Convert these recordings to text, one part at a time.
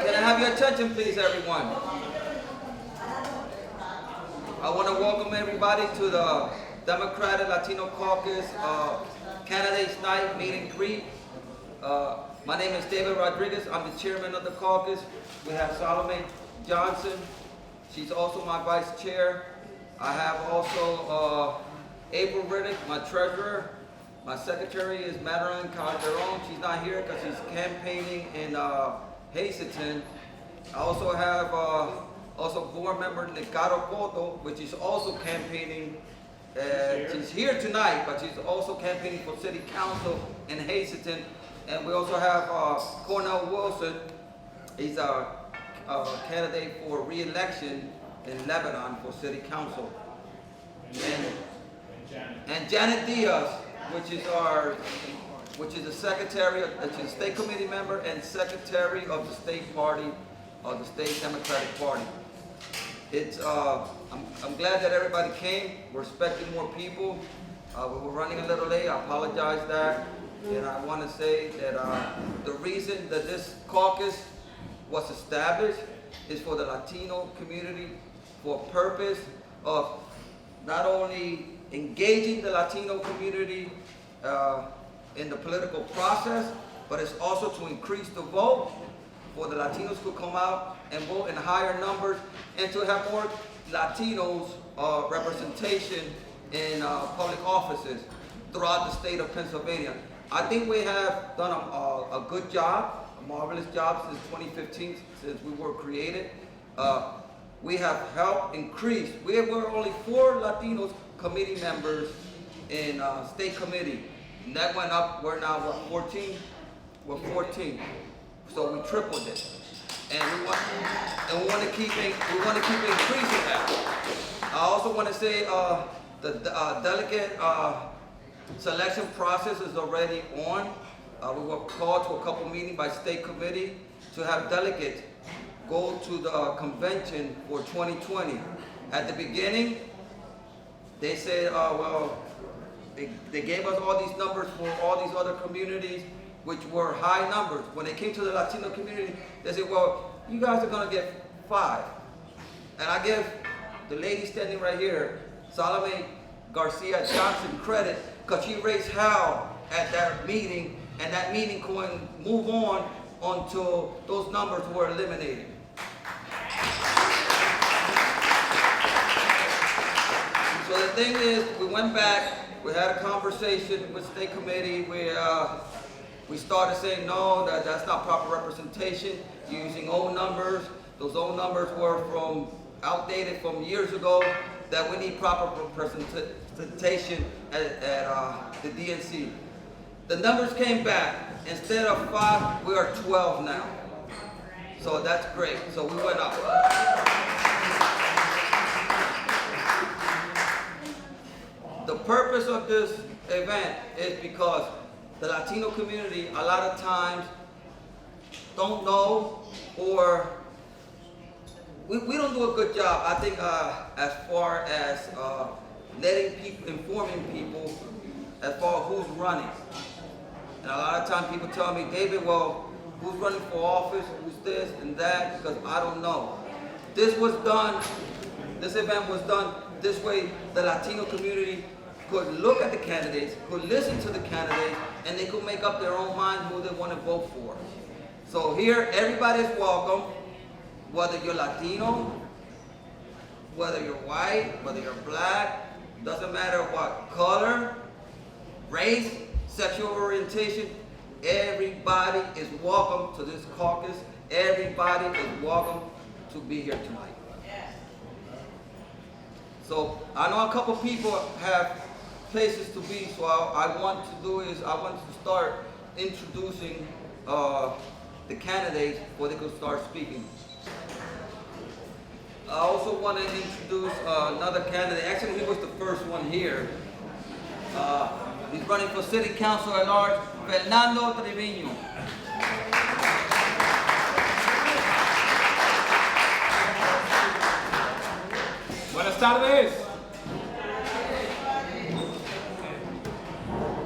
Can I have your attention, please, everyone? I want to welcome everybody to the Democrat Latino Caucus Candidates Night Meet and Greet. My name is David Rodriguez. I'm the chairman of the caucus. We have Salome Johnson. She's also my vice chair. I have also April Riddick, my treasurer. My secretary is Madeline Calderon. She's not here because she's campaigning in Hazleton. I also have also board member Ricardo Cotto, which is also campaigning. She's here tonight, but she's also campaigning for city council in Hazleton. And we also have Cornell Wilson. He's a candidate for re-election in Lebanon for city council. And Janet Diaz, which is the secretary, which is state committee member and secretary of the state party, of the state Democratic Party. It's I'm glad that everybody came. We're expecting more people. We were running a little late. I apologize that. And I want to say that the reason that this caucus was established is for the Latino community, for a purpose of not only engaging the Latino community in the political process, but it's also to increase the vote for the Latinos to come out and vote in higher numbers and to have more Latinos representation in public offices throughout the state of Pennsylvania. I think we have done a good job, a marvelous job since 2015, since we were created. We have helped increase. We were only 4 Latinos committee members in state committee. And that went up, we're now what, 14? We're 14. So we tripled it. And we want to keep increasing that. I also want to say the delegate selection process is already on. We were called to a couple meetings by state committee to have delegates go to the convention for 2020. At the beginning, they said, well, they gave us all these numbers for all these other communities, which were high numbers. When they came to the Latino community, they said, well, you guys are going to get 5. And I give the lady standing right here, Salome Garcia Johnson, credit, because she raised hell at that meeting, and that meeting couldn't move on until those numbers were eliminated. So the thing is, we went back, we had a conversation with state committee where we started saying, no, that's not proper representation, using old numbers. Those old numbers were outdated from years ago, that we need proper representation at the DNC. The numbers came back. Instead of 5, we are 12 now. So that's great. So we went up. The purpose of this event is because the Latino community a lot of times don't know, or we don't do a good job, I think, as far as letting people, informing people as far as who's running. And a lot of times people tell me, David, well, who's running for office, who's this and that, because I don't know. This event was done this way. The Latino community could look at the candidates, could listen to the candidates, and they could make up their own mind who they want to vote for. So here, everybody's welcome, whether you're Latino, whether you're white, whether you're black, doesn't matter what color, race, sexual orientation, everybody is welcome to this caucus. Everybody is welcome to be here tonight. So I know a couple people have places to be, so I want to start introducing the candidates before they could start speaking. I also want to introduce another candidate. Actually, he was the first one here. He's running for city council at large, Fernando Treviño. Buenas tardes.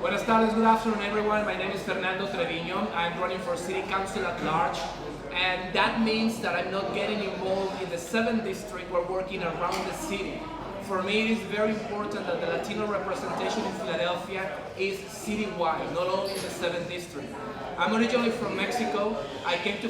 Buenas tardes, good afternoon everyone. My name is Fernando Treviño. I'm running for city council at large. And that means that I'm not getting involved in the 7th district. We're working around the city. For me, it is very important that the Latino representation in Philadelphia is citywide, not only in the 7th district. I'm originally from Mexico. I came to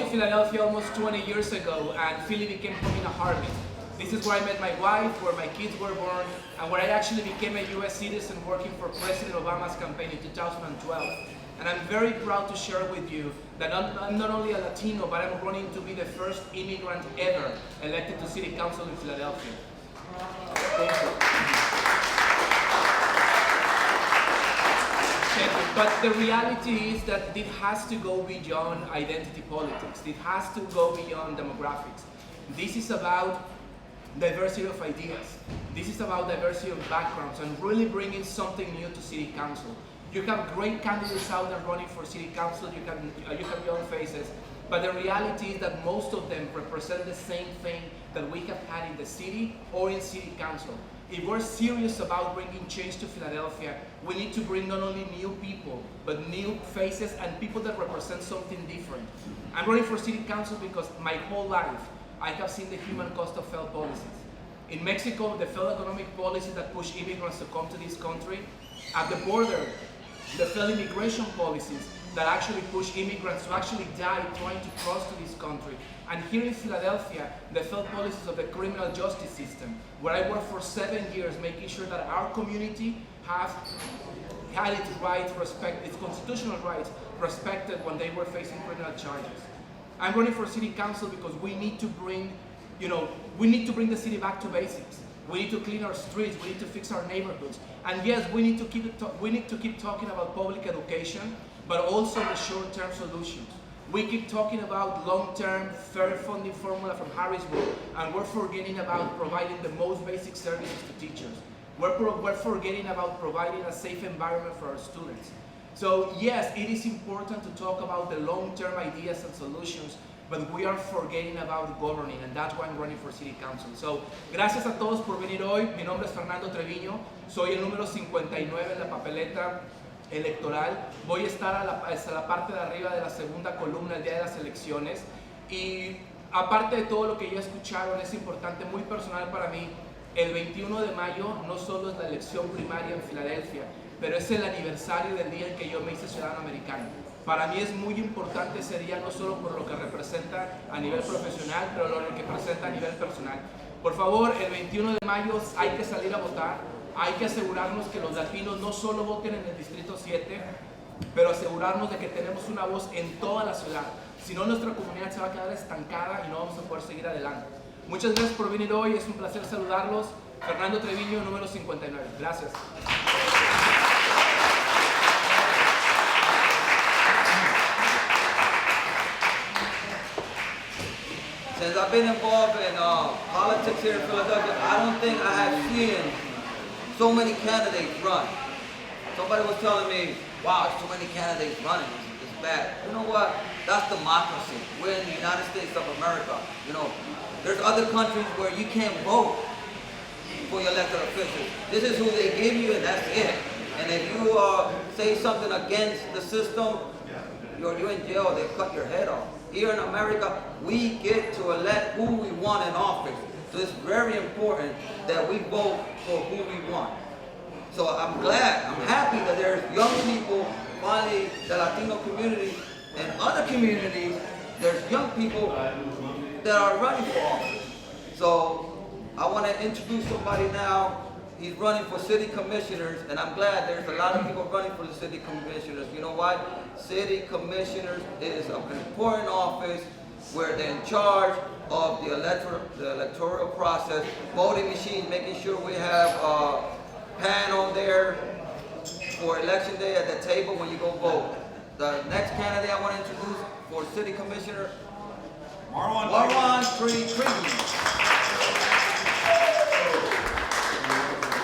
Philadelphia almost 20 years ago, and Philly became home in a heartbeat. This is where I met my wife, where my kids were born, and where I actually became a US citizen working for President Obama's campaign in 2012. And I'm very proud to share with you that I'm not only a Latino, but I'm running to be the first immigrant ever elected to City Council in Philadelphia. Thank you. But the reality is that it has to go beyond identity politics. It has to go beyond demographics. This is about diversity of ideas. This is about diversity of backgrounds and really bringing something new to City Council. You have great candidates out there running for City Council, you have young faces, but the reality is that most of them represent the same thing that we have had in the city or in City Council. If we're serious about bringing change to Philadelphia, we need to bring not only new people, but new faces and people that represent something different. I'm running for City Council because my whole life, I have seen the human cost of failed policies. In Mexico, the failed economic policies that push immigrants to come to this country. At the border, the failed immigration policies that actually push immigrants to actually die trying to cross to this country. And here in Philadelphia, the failed policies of the criminal justice system, where I worked for 7 years making sure that our community had its rights its constitutional rights respected when they were facing criminal charges. I'm running for City Council because we need to bring the city back to basics. We need to clean our streets, we need to fix our neighborhoods. And yes, we need to keep talking about public education, but also the short-term solutions. We keep talking about long-term fair funding formula from Harrisburg, and we're forgetting about providing the most basic services to teachers. We're forgetting about providing a safe environment for our students. So yes, it is important to talk about the long-term ideas and solutions, but we are forgetting about governing, and that's why I'm running for City Council. So, gracias a todos por venir hoy. Mi nombre es Fernando Treviño, soy el número 59 en la papeleta electoral. Voy a estar hasta la parte de arriba de la segunda columna el día de las elecciones. Y aparte de todo lo que ya escucharon, es importante, muy personal para mí, el 21 de mayo no solo es la elección primaria en Filadelfia, pero es el aniversario del día en que yo me hice ciudadano americano. Para mí es muy importante ese día, no solo por lo que representa a nivel profesional, pero lo que representa a nivel personal. Por favor, el 21 de mayo hay que salir a votar, hay que asegurarnos que los latinos no solo voten en el Distrito 7, pero asegurarnos de que tenemos una voz en toda la ciudad. Si no, nuestra comunidad se va a quedar estancada y no vamos a poder seguir adelante. Muchas gracias por venir hoy, es un placer saludarlos. Fernando Treviño, número 59. Gracias. Since I've been involved in politics here in Philadelphia, I don't think I have seen so many candidates run. Somebody was telling me, wow, so many candidates running, it's bad. You know what? That's democracy. We're in the United States of America. You know, there's other countries where you can't vote for your elected officials. This is who they give you and that's it. And if you say something against the system, you're in jail, they cut your head off. Here in America, we get to elect who we want in office. So it's very important that we vote for who we want. So I'm glad, I'm happy that there's young people, finally the Latino community and other communities, there's young people that are running for office. So I want to introduce somebody now. He's running for city commissioners, and I'm glad there's a lot of people running for the city commissioners. You know why? City commissioners is an important office where they're in charge of the electoral process, voting machines, making sure we have a panel there for election day at the table when you go vote. The next candidate I want to introduce for city commissioner, Marwan Creedy.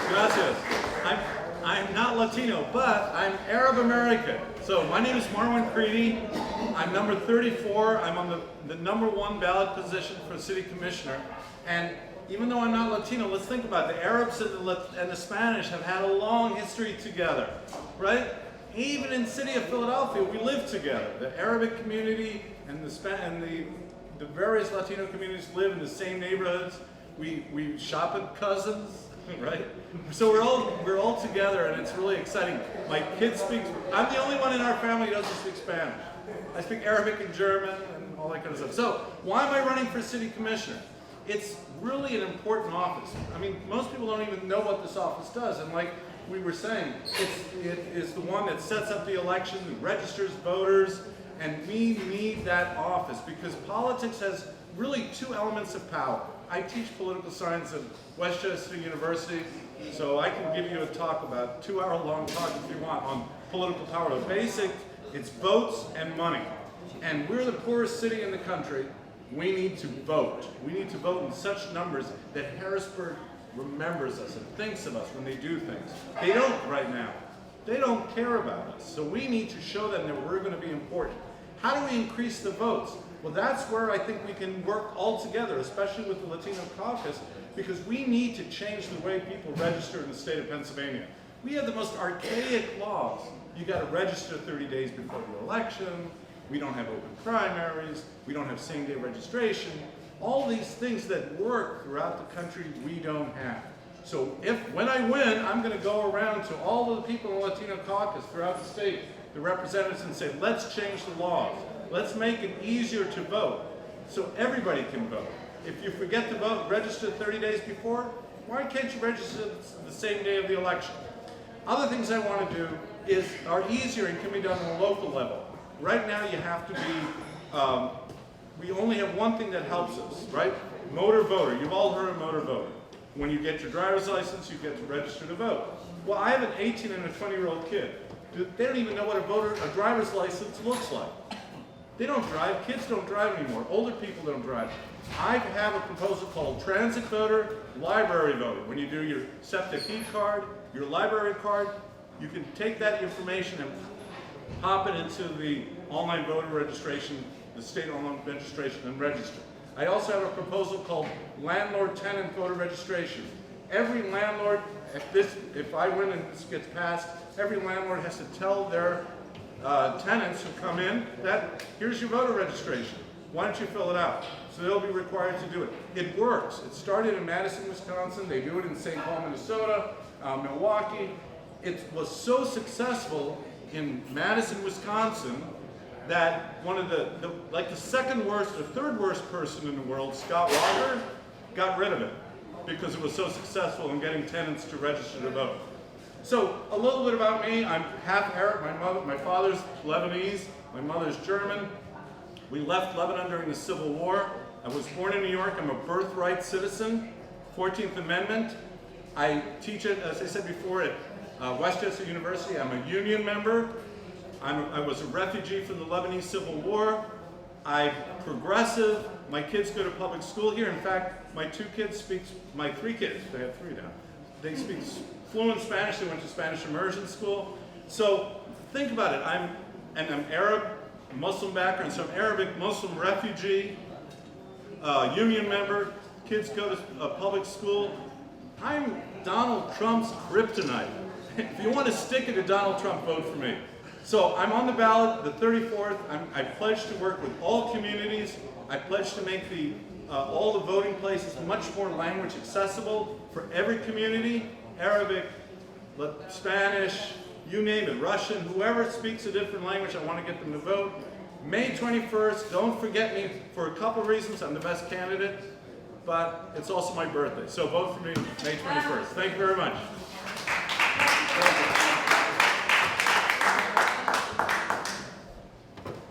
Gracias. I'm not Latino, but I'm Arab American. So my name is Marwan Creedy. I'm number 34. I'm on the number 1 ballot position for city commissioner. And even though I'm not Latino, let's think about it. The Arabs and the Spanish have had a long history together, right? Even in the city of Philadelphia, we live together. The Arabic community and the various Latino communities live in the same neighborhoods. We shop at cousins, right? So we're all together, and it's really exciting. My kids speak. I'm the only one in our family who doesn't speak Spanish. I speak Arabic and German and all that kind of stuff. So why am I running for city commissioner? It's really an important office. I mean, most people don't even know what this office does, and like we were saying, it is the one that sets up the election, registers voters, and we need that office because politics has really two elements of power. I teach political science at Westchester University, so I can give you a talk, about 2-hour-long talk if you want, on political power. The basic, it's votes and money. And we're the poorest city in the country. We need to vote. We need to vote in such numbers that Harrisburg remembers us and thinks of us when they do things. They don't right now. They don't care about us. So we need to show them that we're going to be important. How do we increase the votes? Well, that's where I think we can work all together, especially with the Latino Caucus, because we need to change the way people register in the state of Pennsylvania. We have the most archaic laws. You got to register 30 days before the election. We don't have open primaries. We don't have same-day registration. All these things that work throughout the country, we don't have. So when I win, I'm going to go around to all of the people in the Latino Caucus throughout the state, the representatives, and say, let's change the laws. Let's make it easier to vote so everybody can vote. If you forget to vote, register 30 days before, why can't you register the same day of the election? Other things I want to do are easier and can be done on a local level. Right now you have to be, we only have one thing that helps us, right? Motor voter. You've all heard of motor voter. When you get your driver's license, you get to register to vote. Well, I have an 18 and a 20-year-old kid. They don't even know what a driver's license looks like. They don't drive. Kids don't drive anymore. Older people don't drive. I have a proposal called transit voter, library voter. When you do your SEPTA key card, your library card, you can take that information and pop it into the online voter registration, the state online registration, and register. I also have a proposal called landlord-tenant voter registration. Every landlord, if I win and this gets passed, every landlord has to tell their tenants who come in that here's your voter registration. Why don't you fill it out? So they'll be required to do it. It works. It started in Madison, Wisconsin. They do it in St. Paul, Minnesota, Milwaukee. It was so successful in Madison, Wisconsin, that one of the second worst or third worst person in the world, Scott Walker, got rid of it because it was so successful in getting tenants to register to vote. So a little bit about me. I'm half Arab. My father's Lebanese. My mother's German. We left Lebanon during the Civil War. I was born in New York. I'm a birthright citizen. 14th Amendment. I teach it, as I said before, at Westchester University. I'm a union member. I was a refugee from the Lebanese Civil War. I'm progressive. My kids go to public school here. In fact, my 3 kids, they have 3 now. They speak fluent Spanish. They went to Spanish immersion school. So think about it. I'm Arab, Muslim background, so I'm Arabic, Muslim refugee, union member. Kids go to public school. I'm Donald Trump's kryptonite. If you want to stick it to Donald Trump, vote for me. So I'm on the ballot, the 34th. I pledge to work with all communities. I pledge to make all the voting places much more language accessible for every community. Arabic, Spanish, you name it, Russian, whoever speaks a different language, I want to get them to vote. May 21st, don't forget me for a couple reasons. I'm the best candidate, but it's also my birthday. So vote for me May 21st. Thank you very much.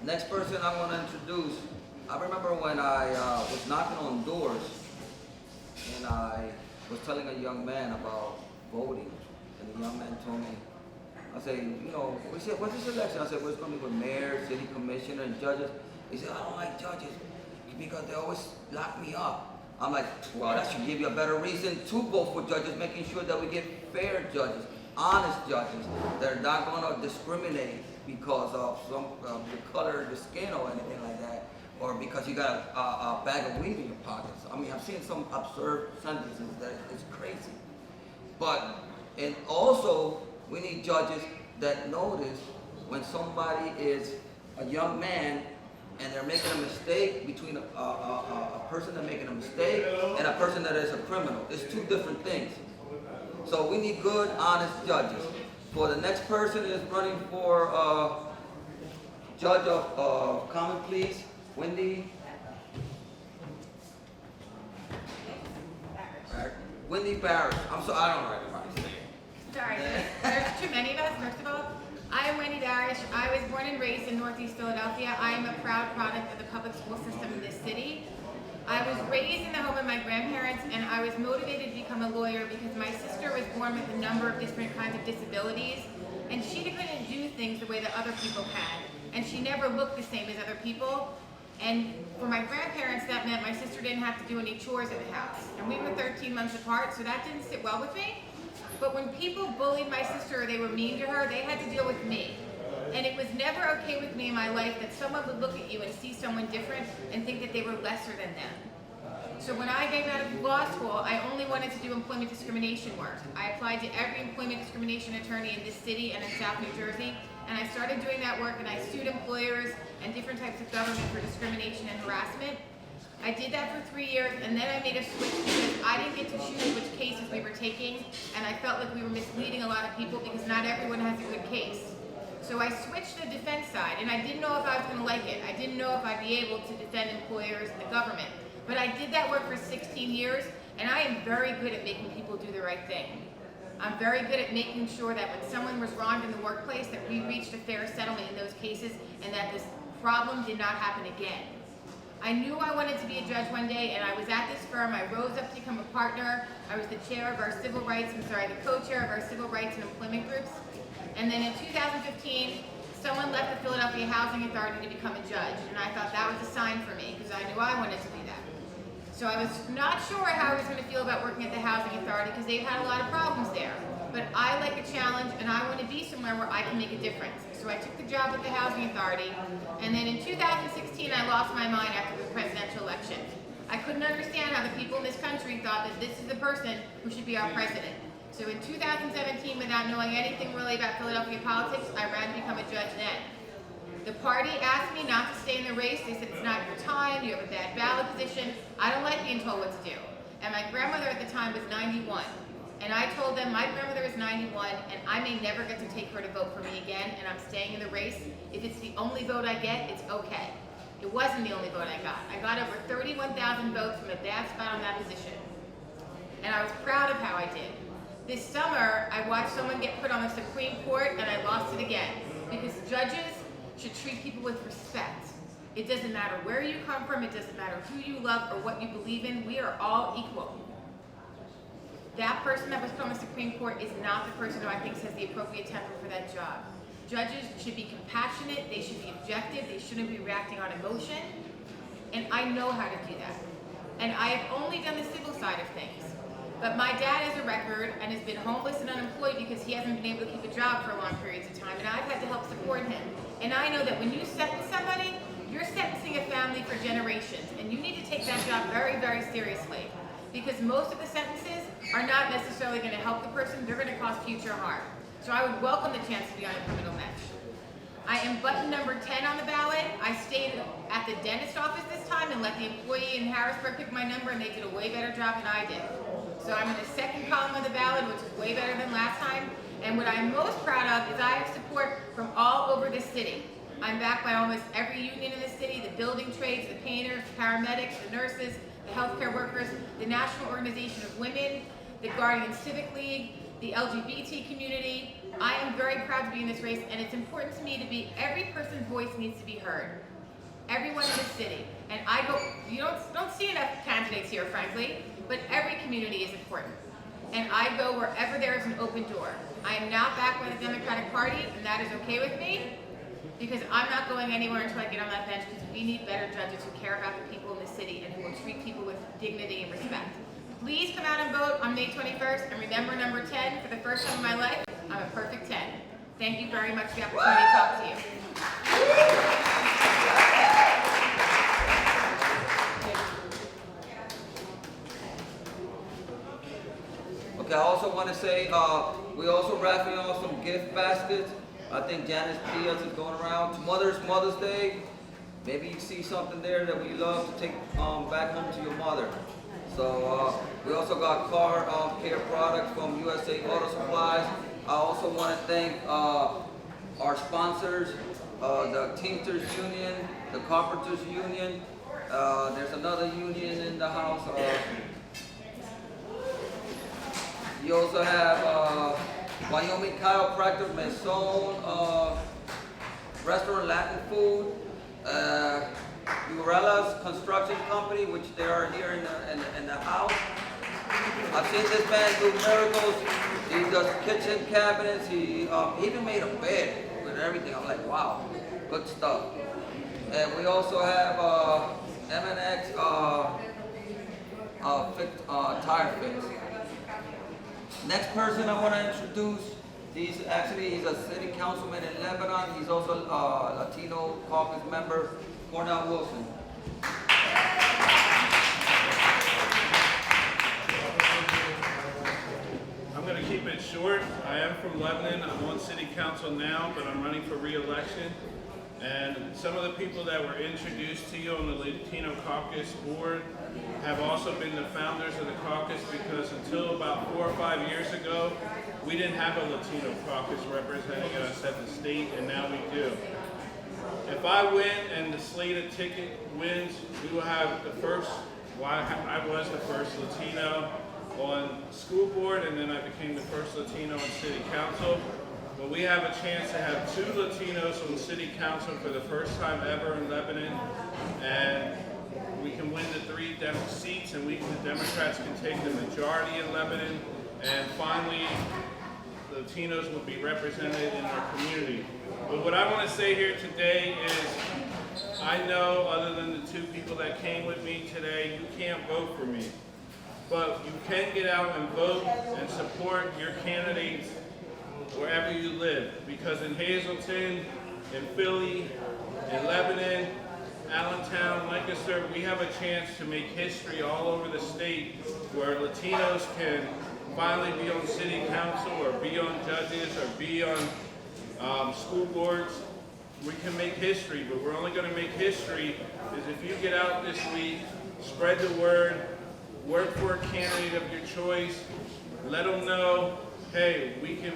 Next person I want to introduce, I remember when I was knocking on doors and I was telling a young man about voting, and the young man told me, I said, we said, what's this election? I said, well, it's going to be with mayor, city commissioner, and judges. He said, I don't like judges because they always lock me up. I'm like, well, that should give you a better reason to vote for judges, making sure that we get fair judges, honest judges, that are not going to discriminate because of the color of the skin or anything like that, or because you got a bag of weed in your pockets. I mean, I've seen some absurd sentences that it's crazy. And also, we need judges that notice when somebody is a young man and they're making a mistake between a person that's making a mistake and a person that is a criminal. It's two different things. So we need good, honest judges. For the next person is running for judge of common pleas, Wendy Barrett. I'm sorry, I don't know everybody's name. Sorry, there's too many of us. First of all, I am Wendy Darish. I was born and raised in Northeast Philadelphia. I am a proud product of the public school system in this city. I was raised in the home of my grandparents, and I was motivated to become a lawyer because my sister was born with a number of different kinds of disabilities, and she couldn't do things the way that other people can, and she never looked the same as other people. And for my grandparents, that meant my sister didn't have to do any chores in the house. And we were 13 months apart, so that didn't sit well with me. But when people bullied my sister or they were mean to her, they had to deal with me. And it was never okay with me in my life that someone would look at you and see someone different and think that they were lesser than them. So when I came out of law school, I only wanted to do employment discrimination work. I applied to every employment discrimination attorney in this city and in South New Jersey, and I started doing that work, and I sued employers and different types of government for discrimination and harassment. I did that for 3 years, and then I made a switch because I didn't get to choose which cases we were taking, and I felt like we were misleading a lot of people because not everyone has a good case. So I switched to the defense side, and I didn't know if I was going to like it. I didn't know if I'd be able to defend employers and the government. But I did that work for 16 years, and I am very good at making people do the right thing. I'm very good at making sure that when someone was wronged in the workplace, that we reached a fair settlement in those cases, and that this problem did not happen again. I knew I wanted to be a judge one day, and I was at this firm. I rose up to become a partner. I was the chair of our the co-chair of our civil rights and employment groups. And then in 2015, someone left the Philadelphia Housing Authority to become a judge, and I thought that was a sign for me, because I knew I wanted to do that. So I was not sure how I was going to feel about working at the Housing Authority, because they've had a lot of problems there. But I like a challenge, and I want to be somewhere where I can make a difference. So I took the job at the Housing Authority, and then in 2016, I lost my mind after the presidential election. I couldn't understand how the people in this country thought that this is the person who should be our president. So in 2017, without knowing anything really about Philadelphia politics, I ran to become a judge then. The party asked me not to stay in the race. They said, it's not your time, you have a bad ballot position. I don't like being told what to do. And my grandmother at the time was 91. And I told them, my grandmother is 91, and I may never get to take her to vote for me again, and I'm staying in the race. If it's the only vote I get, it's okay. It wasn't the only vote I got. I got over 31,000 votes from a bad spot on that position. And I was proud of how I did. This summer, I watched someone get put on the Supreme Court, and I lost it again. Because judges should treat people with respect. It doesn't matter where you come from, it doesn't matter who you love or what you believe in, we are all equal. That person that was put on the Supreme Court is not the person who I think has the appropriate temper for that job. Judges should be compassionate, they should be objective, they shouldn't be reacting on emotion, and I know how to do that. And I have only done the civil side of things. But my dad has a record and has been homeless and unemployed because he hasn't been able to keep a job for long periods of time, and I've had to help support him. And I know that when you sentence somebody, you're sentencing a family for generations, and you need to take that job very, very seriously. Because most of the sentences are not necessarily going to help the person, they're going to cause future harm. So I would welcome the chance to be on a criminal bench. I am button number 10 on the ballot. I stayed at the dentist office this time and let the employee in Harrisburg pick my number, and they did a way better job than I did. So I'm in the second column of the ballot, which is way better than last time. And what I'm most proud of is I have support from all over this city. I'm backed by almost every union in the city, the building trades, the painters, the paramedics, the nurses, the healthcare workers, the National Organization of Women, the Guardian Civic League, the LGBT community. I am very proud to be in this race, and it's important to me to be, every person's voice needs to be heard. Everyone in this city. And I go, you don't see enough candidates here, frankly, but every community is important. And I go wherever there is an open door. I am not backed by the Democratic Party, and that is okay with me, because I'm not going anywhere until I get on that bench, because we need better judges who care about the people in the city and who will treat people with dignity and respect. Please come out and vote on May 21st, and remember number 10, for the first time in my life, I'm a perfect 10. Thank you very much for the opportunity to talk to you. Okay, I also want to say, we also raffling off some gift baskets I think Janice Diaz is going around. Mother's Day. Maybe you see something there that we love to take back home to your mother. So we also got car care products from USA Auto Supplies. I also want to thank our sponsors, the Teamsters Union, the Carpenters Union. There's another union in the house. You also have Wyoming Chiropractor, Maison, Restaurant Latin Food, Urella's Construction Company, which they are here in the house. I've seen this man do miracles. He does kitchen cabinets. He even made a bed with everything. I'm like, wow, good stuff. And we also have M&X Tire Fix. Next person I want to introduce, he's a city councilman in Lebanon. He's also a Latino Caucus member, Cornell Wilson. I'm going to keep it short. I am from Lebanon. I'm on city council now, but I'm running for re-election. And some of the people that were introduced to you on the Latino Caucus board have also been the founders of the caucus, because until about 4 or 5 years ago, we didn't have a Latino caucus representing us at the state, and now we do. If I win and the Slated ticket wins, we will have the first, I was the first Latino on school board, and then I became the first Latino on city council. But we have a chance to have 2 Latinos on city council for the first time ever in Lebanon, and we can win the 3 seats, and the Democrats can take the majority in Lebanon, and finally, Latinos will be represented in our community. But what I want to say here today is, I know other than the 2 people that came with me today, you can't vote for me. But you can get out and vote and support your candidates wherever you live. Because in Hazleton, in Philly, in Lebanon, Allentown, Lancaster, we have a chance to make history all over the state where Latinos can finally be on city council or be on judges or be on school boards. We can make history, but we're only going to make history is if you get out this week, spread the word, work for a candidate of your choice, let them know, hey, we can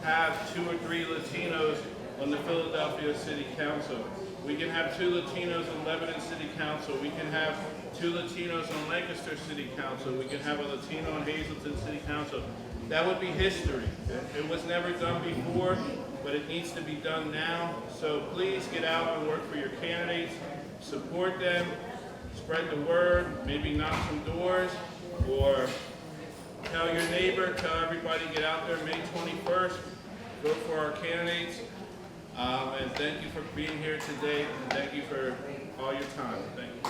have 2 or 3 Latinos on the Philadelphia City Council. We can have 2 Latinos on Lebanon City Council. We can have 2 Latinos on Lancaster City Council. We can have a Latino on Hazleton City Council. That would be history. It was never done before, but it needs to be done now. So please get out and work for your candidates, support them, spread the word, maybe knock some doors, or tell your neighbor, tell everybody, get out there May 21st, vote for our candidates. And thank you for being here today, and thank you for all your time. Thank you.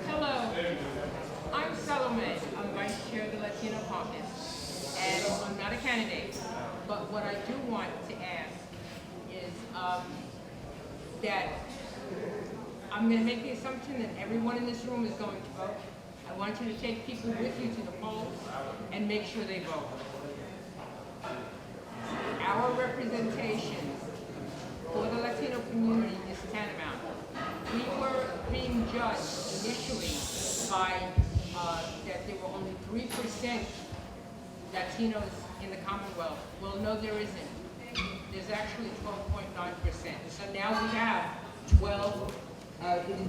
Hello, I'm Salome. I'm Vice Chair of the Latino Caucus, and I'm not a candidate. But what I do want to ask is that I'm going to make the assumption that everyone in this room is going to vote. I want you to take people with you to the polls and make sure they vote. Our representation for the Latino community is tantamount. We were being judged initially by that there were only 3% Latinos in the Commonwealth. Well, no, there isn't. There's actually 12.9%. So now we have 12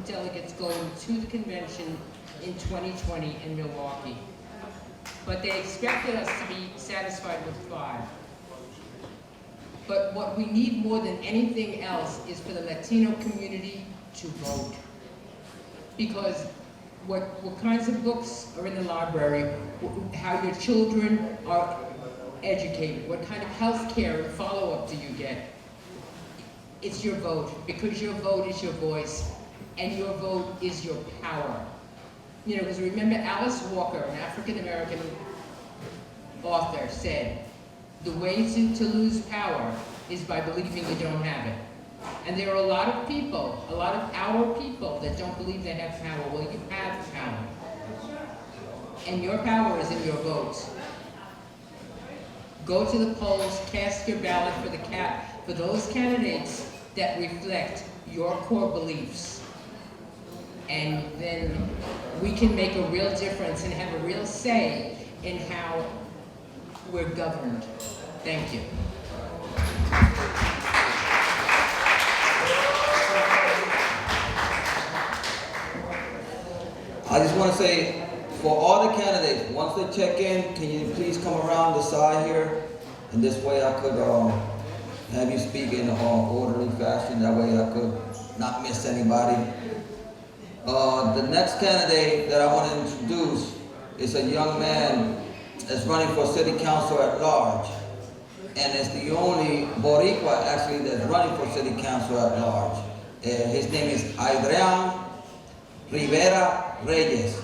delegates going to the convention in 2020 in Milwaukee. But they expected us to be satisfied with 5. But what we need more than anything else is for the Latino community to vote. Because what kinds of books are in the library, how your children are educated, what kind of health care and follow-up do you get? It's your vote, because your vote is your voice, and your vote is your power. You know, because remember Alice Walker, an African-American author, said, the way to lose power is by believing you don't have it. And there are a lot of people, a lot of our people that don't believe they have power. Well, you have power. And your power is in your votes. Go to the polls, cast your ballot for those candidates that reflect your core beliefs. And then we can make a real difference and have a real say in how we're governed. Thank you. I just want to say, for all the candidates, once they check in, can you please come around the side here? And this way I could have you speak in an orderly fashion. That way I could not miss anybody. The next candidate that I want to introduce is a young man that's running for city council at large. And it's the only Boricua actually that's running for city council at large. His name is Adrian Rivera Reyes.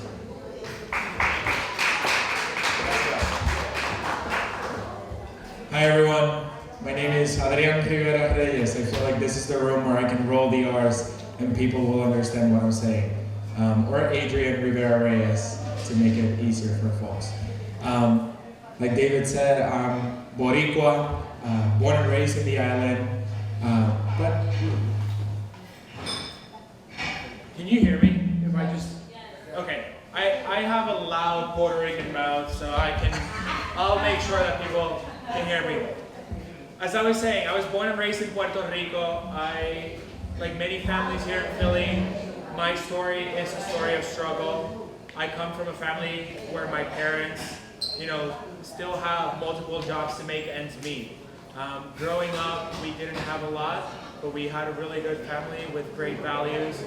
Hi everyone, my name is Adrian Rivera Reyes. I feel like this is the room where I can roll the R's and people will understand what I'm saying. Or Adrian Rivera Reyes to make it easier for folks. Like David said, I'm Boricua, born and raised in the island. But can you hear me? If I just, okay. I have a loud Puerto Rican mouth, so I'll make sure that people can hear me. As I was saying, I was born and raised in Puerto Rico. Like many families here in Philly, my story is a story of struggle. I come from a family where my parents, still have multiple jobs to make ends meet. Growing up, we didn't have a lot, but we had a really good family with great values.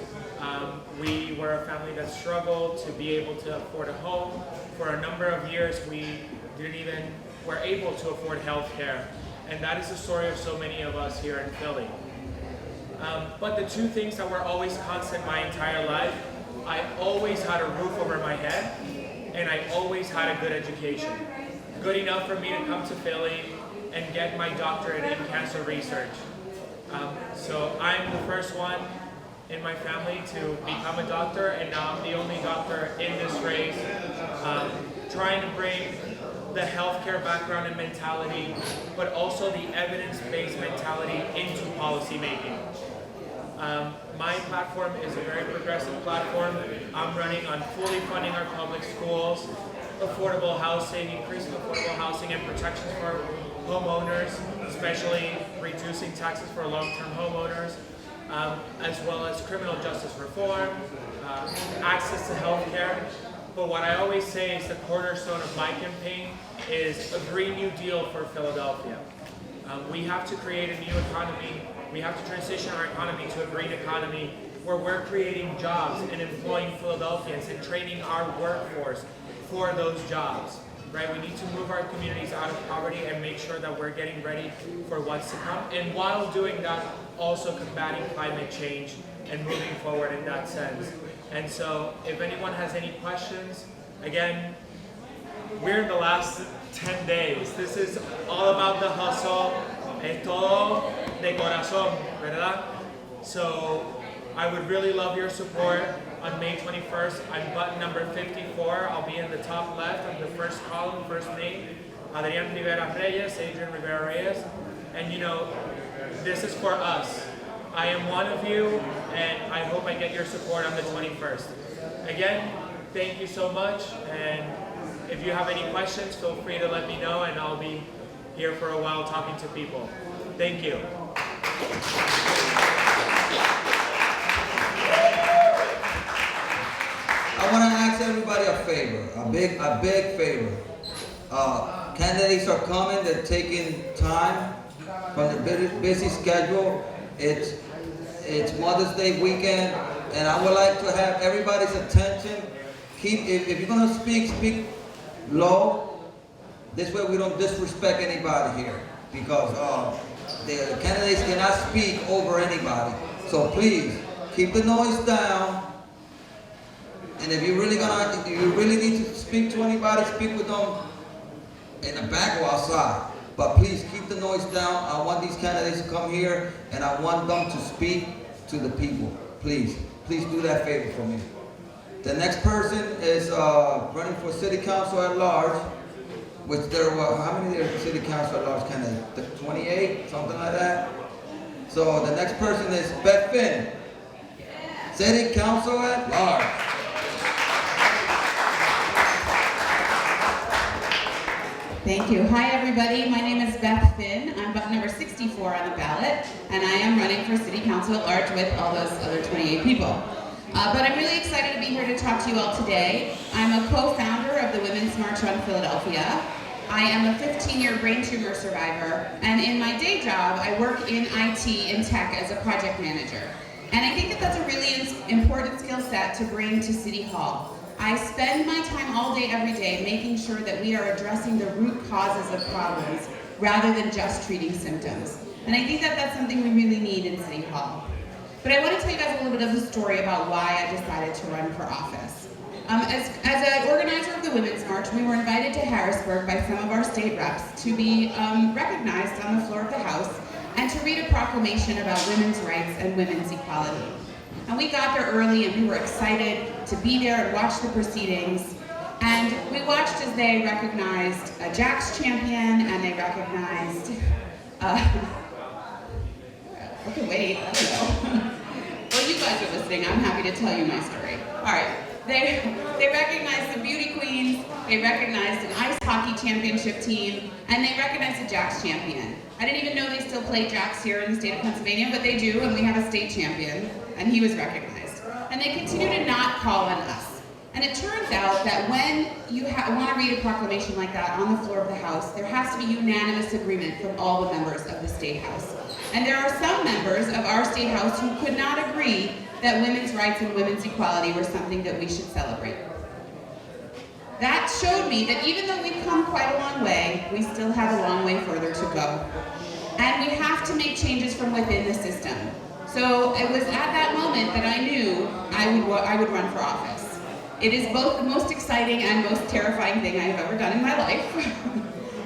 We were a family that struggled to be able to afford a home. For a number of years, we were able to afford health care. And that is the story of so many of us here in Philly. But the two things that were always constant my entire life, I always had a roof over my head, and I always had a good education. Good enough for me to come to Philly and get my doctorate in cancer research. So I'm the first one in my family to become a doctor, and now I'm the only doctor in this race, trying to bring the healthcare background and mentality, but also the evidence-based mentality into policy making. My platform is a very progressive platform. I'm running on fully funding our public schools, affordable housing, increasing affordable housing and protections for homeowners, especially reducing taxes for long-term homeowners, as well as criminal justice reform, access to health care. But what I always say is the cornerstone of my campaign is a Green New Deal for Philadelphia. We have to create a new economy. We have to transition our economy to a green economy where we're creating jobs and employing Philadelphians and training our workforce for those jobs. Right? We need to move our communities out of poverty and make sure that we're getting ready for what's to come. And while doing that, also combating climate change and moving forward in that sense. And so if anyone has any questions, again, we're in the last 10 days. This is all about the hustle. Es todo de corazón, ¿verdad? So I would really love your support. On May 21st, I'm button number 54. I'll be in the top left on the first column, first name. Adrian Rivera Reyes, Adrian Rivera Reyes. And this is for us. I am one of you, and I hope I get your support on the 21st. Again, thank you so much, and if you have any questions, feel free to let me know, and I'll be here for a while talking to people. Thank you. I want to ask everybody a favor, a big favor. Candidates are coming, they're taking time from their busy schedule. It's Mother's Day weekend, and I would like to have everybody's attention. If you're going to speak low. This way we don't disrespect anybody here, because the candidates cannot speak over anybody. So please, keep the noise down. And if you really need to speak to anybody, speak with them in the back or outside. But please keep the noise down. I want these candidates to come here, and I want them to speak to the people. Please do that favor for me. The next person is running for city council at large, which there were, how many there city council at large candidates? 28, something like that? So the next person is Beth Finn, city council at large. Thank you. Hi, everybody. My name is Beth Finn. I'm button number 64 on the ballot, and I am running for City Council at large with all those other 28 people. But I'm really excited to be here to talk to you all today. I'm a co-founder of the Women's March on Philadelphia. I am a 15-year brain tumor survivor, and in my day job, I work in IT and tech as a project manager. And I think that that's a really important skill set to bring to City Hall. I spend my time all day, every day, making sure that we are addressing the root causes of problems rather than just treating symptoms. And I think that that's something we really need in City Hall. But I want to tell you guys a little bit of the story about why I decided to run for office. As an organizer of the Women's March, we were invited to Harrisburg by some of our state reps to be recognized on the floor of the House and to read a proclamation about women's rights and women's equality. And we got there early and we were excited to be there and watch the proceedings. And we watched as they recognized a Jax champion and they recognized, okay, wait, I don't know. Well, you guys are listening, I'm happy to tell you my story. All right, they recognized the beauty queens, they recognized an ice hockey championship team, and they recognized a Jax champion. I didn't even know they still play Jax here in the state of Pennsylvania, but they do, and we have a state champion, and he was recognized. And they continue to not call on us. And it turns out that when you want to read a proclamation like that on the floor of the House, there has to be unanimous agreement from all the members of the State House. And there are some members of our State House who could not agree that women's rights and women's equality were something that we should celebrate. That showed me that even though we've come quite a long way, we still have a long way further to go. And we have to make changes from within the system. So it was at that moment that I knew I would run for office. It is both the most exciting and most terrifying thing I have ever done in my life,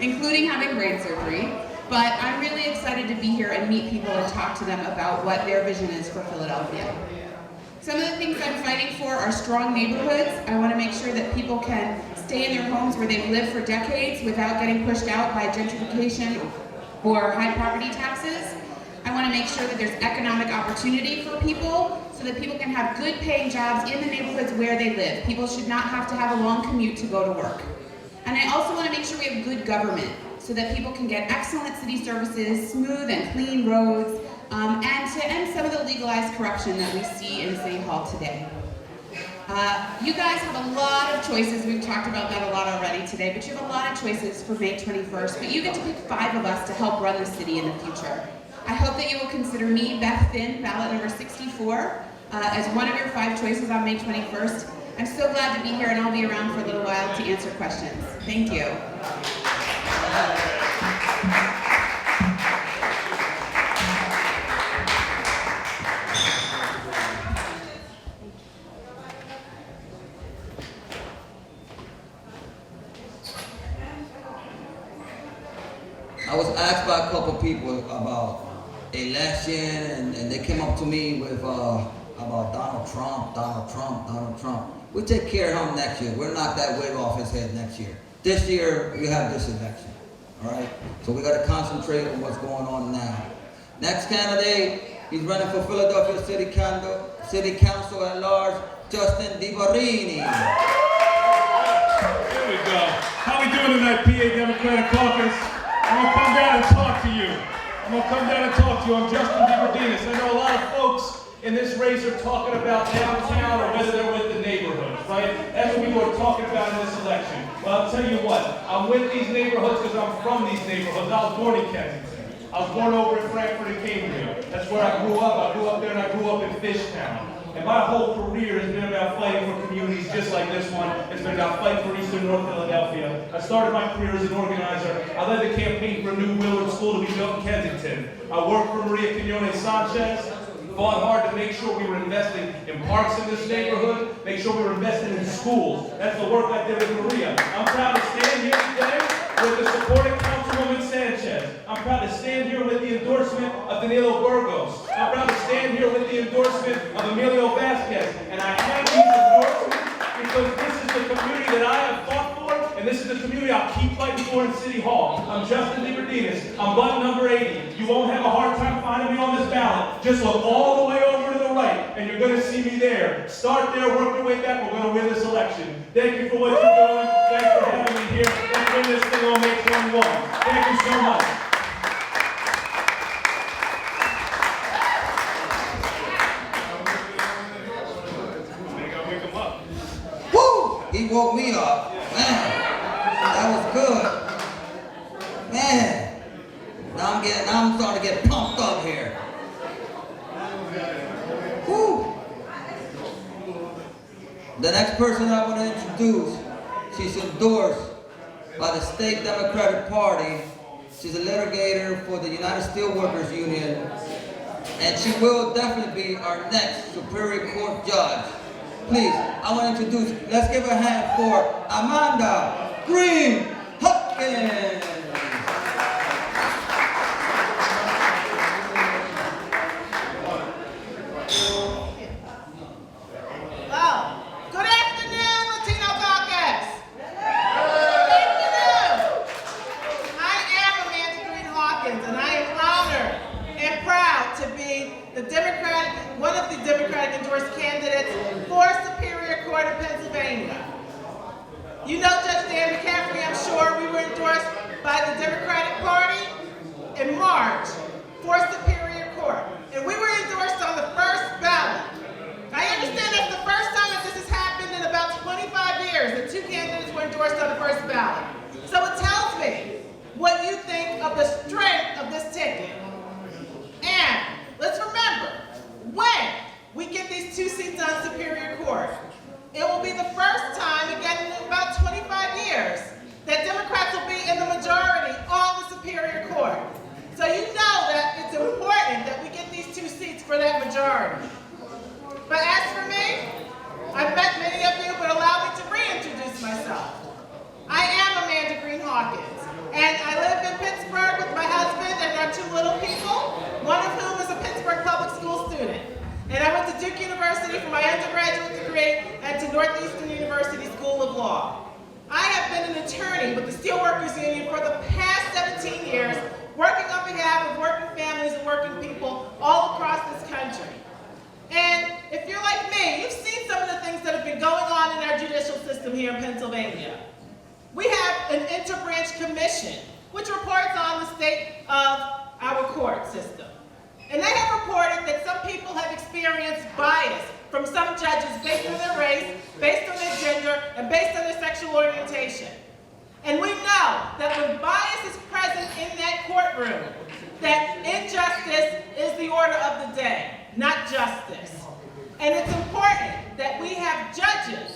including having brain surgery. But I'm really excited to be here and meet people and talk to them about what their vision is for Philadelphia. Some of the things I'm fighting for are strong neighborhoods. I want to make sure that people can stay in their homes where they've lived for decades without getting pushed out by gentrification or high property taxes. I want to make sure that there's economic opportunity for people so that people can have good paying jobs in the neighborhoods where they live. People should not have to have a long commute to go to work. And I also want to make sure we have good government so that people can get excellent city services, smooth and clean roads, and to end some of the legalized corruption that we see in City Hall today. You guys have a lot of choices. We've talked about that a lot already today, but you have a lot of choices for May 21st, but you get to pick 5 of us to help run the city in the future. I hope that you will consider me, Beth Finn, ballot number 64, as one of your 5 choices on May 21st. I'm so glad to be here, and I'll be around for a little while to answer questions. Thank you. I was asked by a couple people about election, and they came up to me with about Donald Trump. We'll take care of him next year. We'll knock that wig off his head next year. This year, we have this election, all right? So we got to concentrate on what's going on now. Next candidate, he's running for Philadelphia City Council at large, Justin DiBarini. There we go. How we doing tonight, PA Democrat Caucus? I'm gonna come down and talk to you. I'm Justin DiBarini. I know a lot of folks in this race are talking about downtown or whether they're with the neighborhoods, right? That's what people are talking about in this election. Well, I'll tell you what, I'm with these neighborhoods because I'm from these neighborhoods. I was born in Kensington. I was born over in Frankfort and Cambria. That's where I grew up. I grew up there and I grew up in Fishtown. And my whole career has been about fighting for communities just like this one. It's been about fighting for Eastern North Philadelphia. I started my career as an organizer. I led the campaign for a new Willard School to be built in Kensington. I worked for Maria Quinones Sanchez, fought hard to make sure we were investing in parks in this neighborhood, make sure we were investing in schools. That's the work I did with Maria. I'm proud to stand here today with the support of Councilwoman Sanchez. I'm proud to stand here with the endorsement of Danilo Burgos. I'm proud to stand here with the endorsement of Emilio Vasquez. And I have these endorsements because this is the community that I have fought for, and this is the community I'll keep fighting for in City Hall. I'm Justin DeBerdinas. I'm button number 80. You won't have a hard time finding me on this ballot. Just look all the way over to the right, and you're going to see me there. Start there, work your way back. We're going to win this election. Thank you for what you're doing. Thanks for having me here. Let's win this thing on May 21. Thank you so much. Woo! He woke me up. Man, that was good. Man, now I'm starting to get pumped up here. Woo! The next person I want to introduce, she's endorsed by the State Democratic Party. She's a litigator for the United Steelworkers Union, and she will definitely be our next Superior Court judge. Please, I want to introduce, let's give a hand for Amanda Green Hopkins. Well, good afternoon, Latino Caucus. Good afternoon. I am Amanda Green Hawkins, and I am honored and proud to be one of the Democratic endorsed candidates for Superior Court of Pennsylvania. You know Judge Dan McCaffrey, I'm sure. We were endorsed by the Democratic Party in March for Superior Court. And we were endorsed on the first ballot. I understand that's the first time that this has happened in about 25 years that two candidates were endorsed on the first ballot. So it tells me what you think of the strength of this ticket. And let's remember, when we get these two seats on Superior Court, it will be the first time, again in about 25 years, that Democrats will be in the majority on the Superior Court. So you know that it's important that we get these two seats for that majority. But as for me, I've met many of you, but allow me to reintroduce myself. I am Amanda Green Hawkins, and I live in Pittsburgh with my husband and our two little people, one of whom is a Pittsburgh public school student. And I went to Duke University for my undergraduate degree and to Northeastern University School of Law. I have been an attorney with the Steelworkers Union for the past 17 years, working on behalf of working families and working people all across this country. And if you're like me, you've seen some of the things that have been going on in our judicial system here in Pennsylvania. We have an interbranch commission, which reports on the state of our court system. And they have reported that some people have experienced bias from some judges based on their race, based on their gender, and based on their sexual orientation. And we know that when bias is present in that courtroom, that injustice is the order of the day, not justice. And it's important that we have judges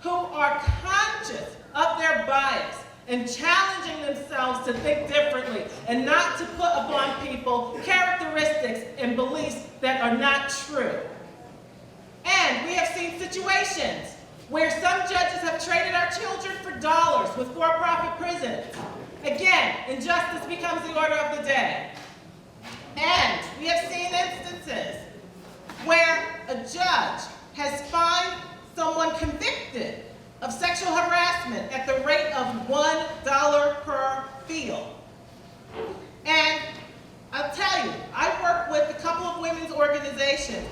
who are conscious of their bias and challenging themselves to think differently and not to put upon people characteristics and beliefs that are not true. And we have seen situations where some judges have traded our children for dollars with for-profit prisons. Again, injustice becomes the order of the day. And we have seen instances where a judge has fined someone convicted of sexual harassment at the rate of $1 per field. And I'll tell you, I work with a couple of women's organizations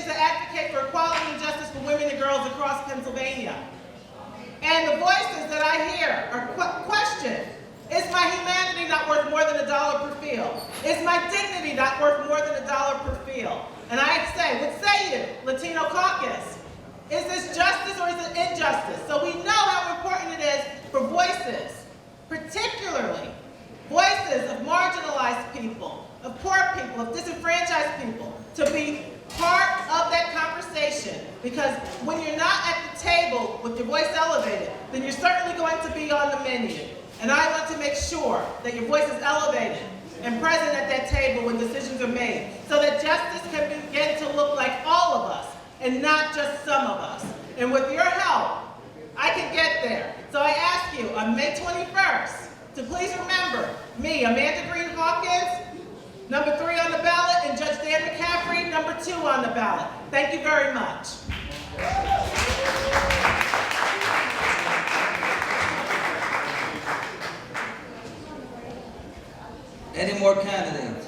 that advocate for equality and justice for women and girls across Pennsylvania. And the voices that I hear are question, is my humanity not worth more than $1 per field? Is my dignity not worth more than $1 per field? And I say, what say you, Latino Caucus? Is this justice or is it injustice? So we know how important it is for voices, particularly voices of marginalized people, of poor people, of disenfranchised people, to be part of that conversation. Because when you're not at the table with your voice elevated, then you're certainly going to be on the menu. And I want to make sure that your voice is elevated and present at that table when decisions are made, so that justice can begin to look like all of us and not just some of us. And with your help, I can get there. So I ask you on May 21st to please remember me, Amanda Green Hawkins, number 3 on the ballot, and Judge Dan McCaffrey, number 2 on the ballot. Thank you very much. more candidates?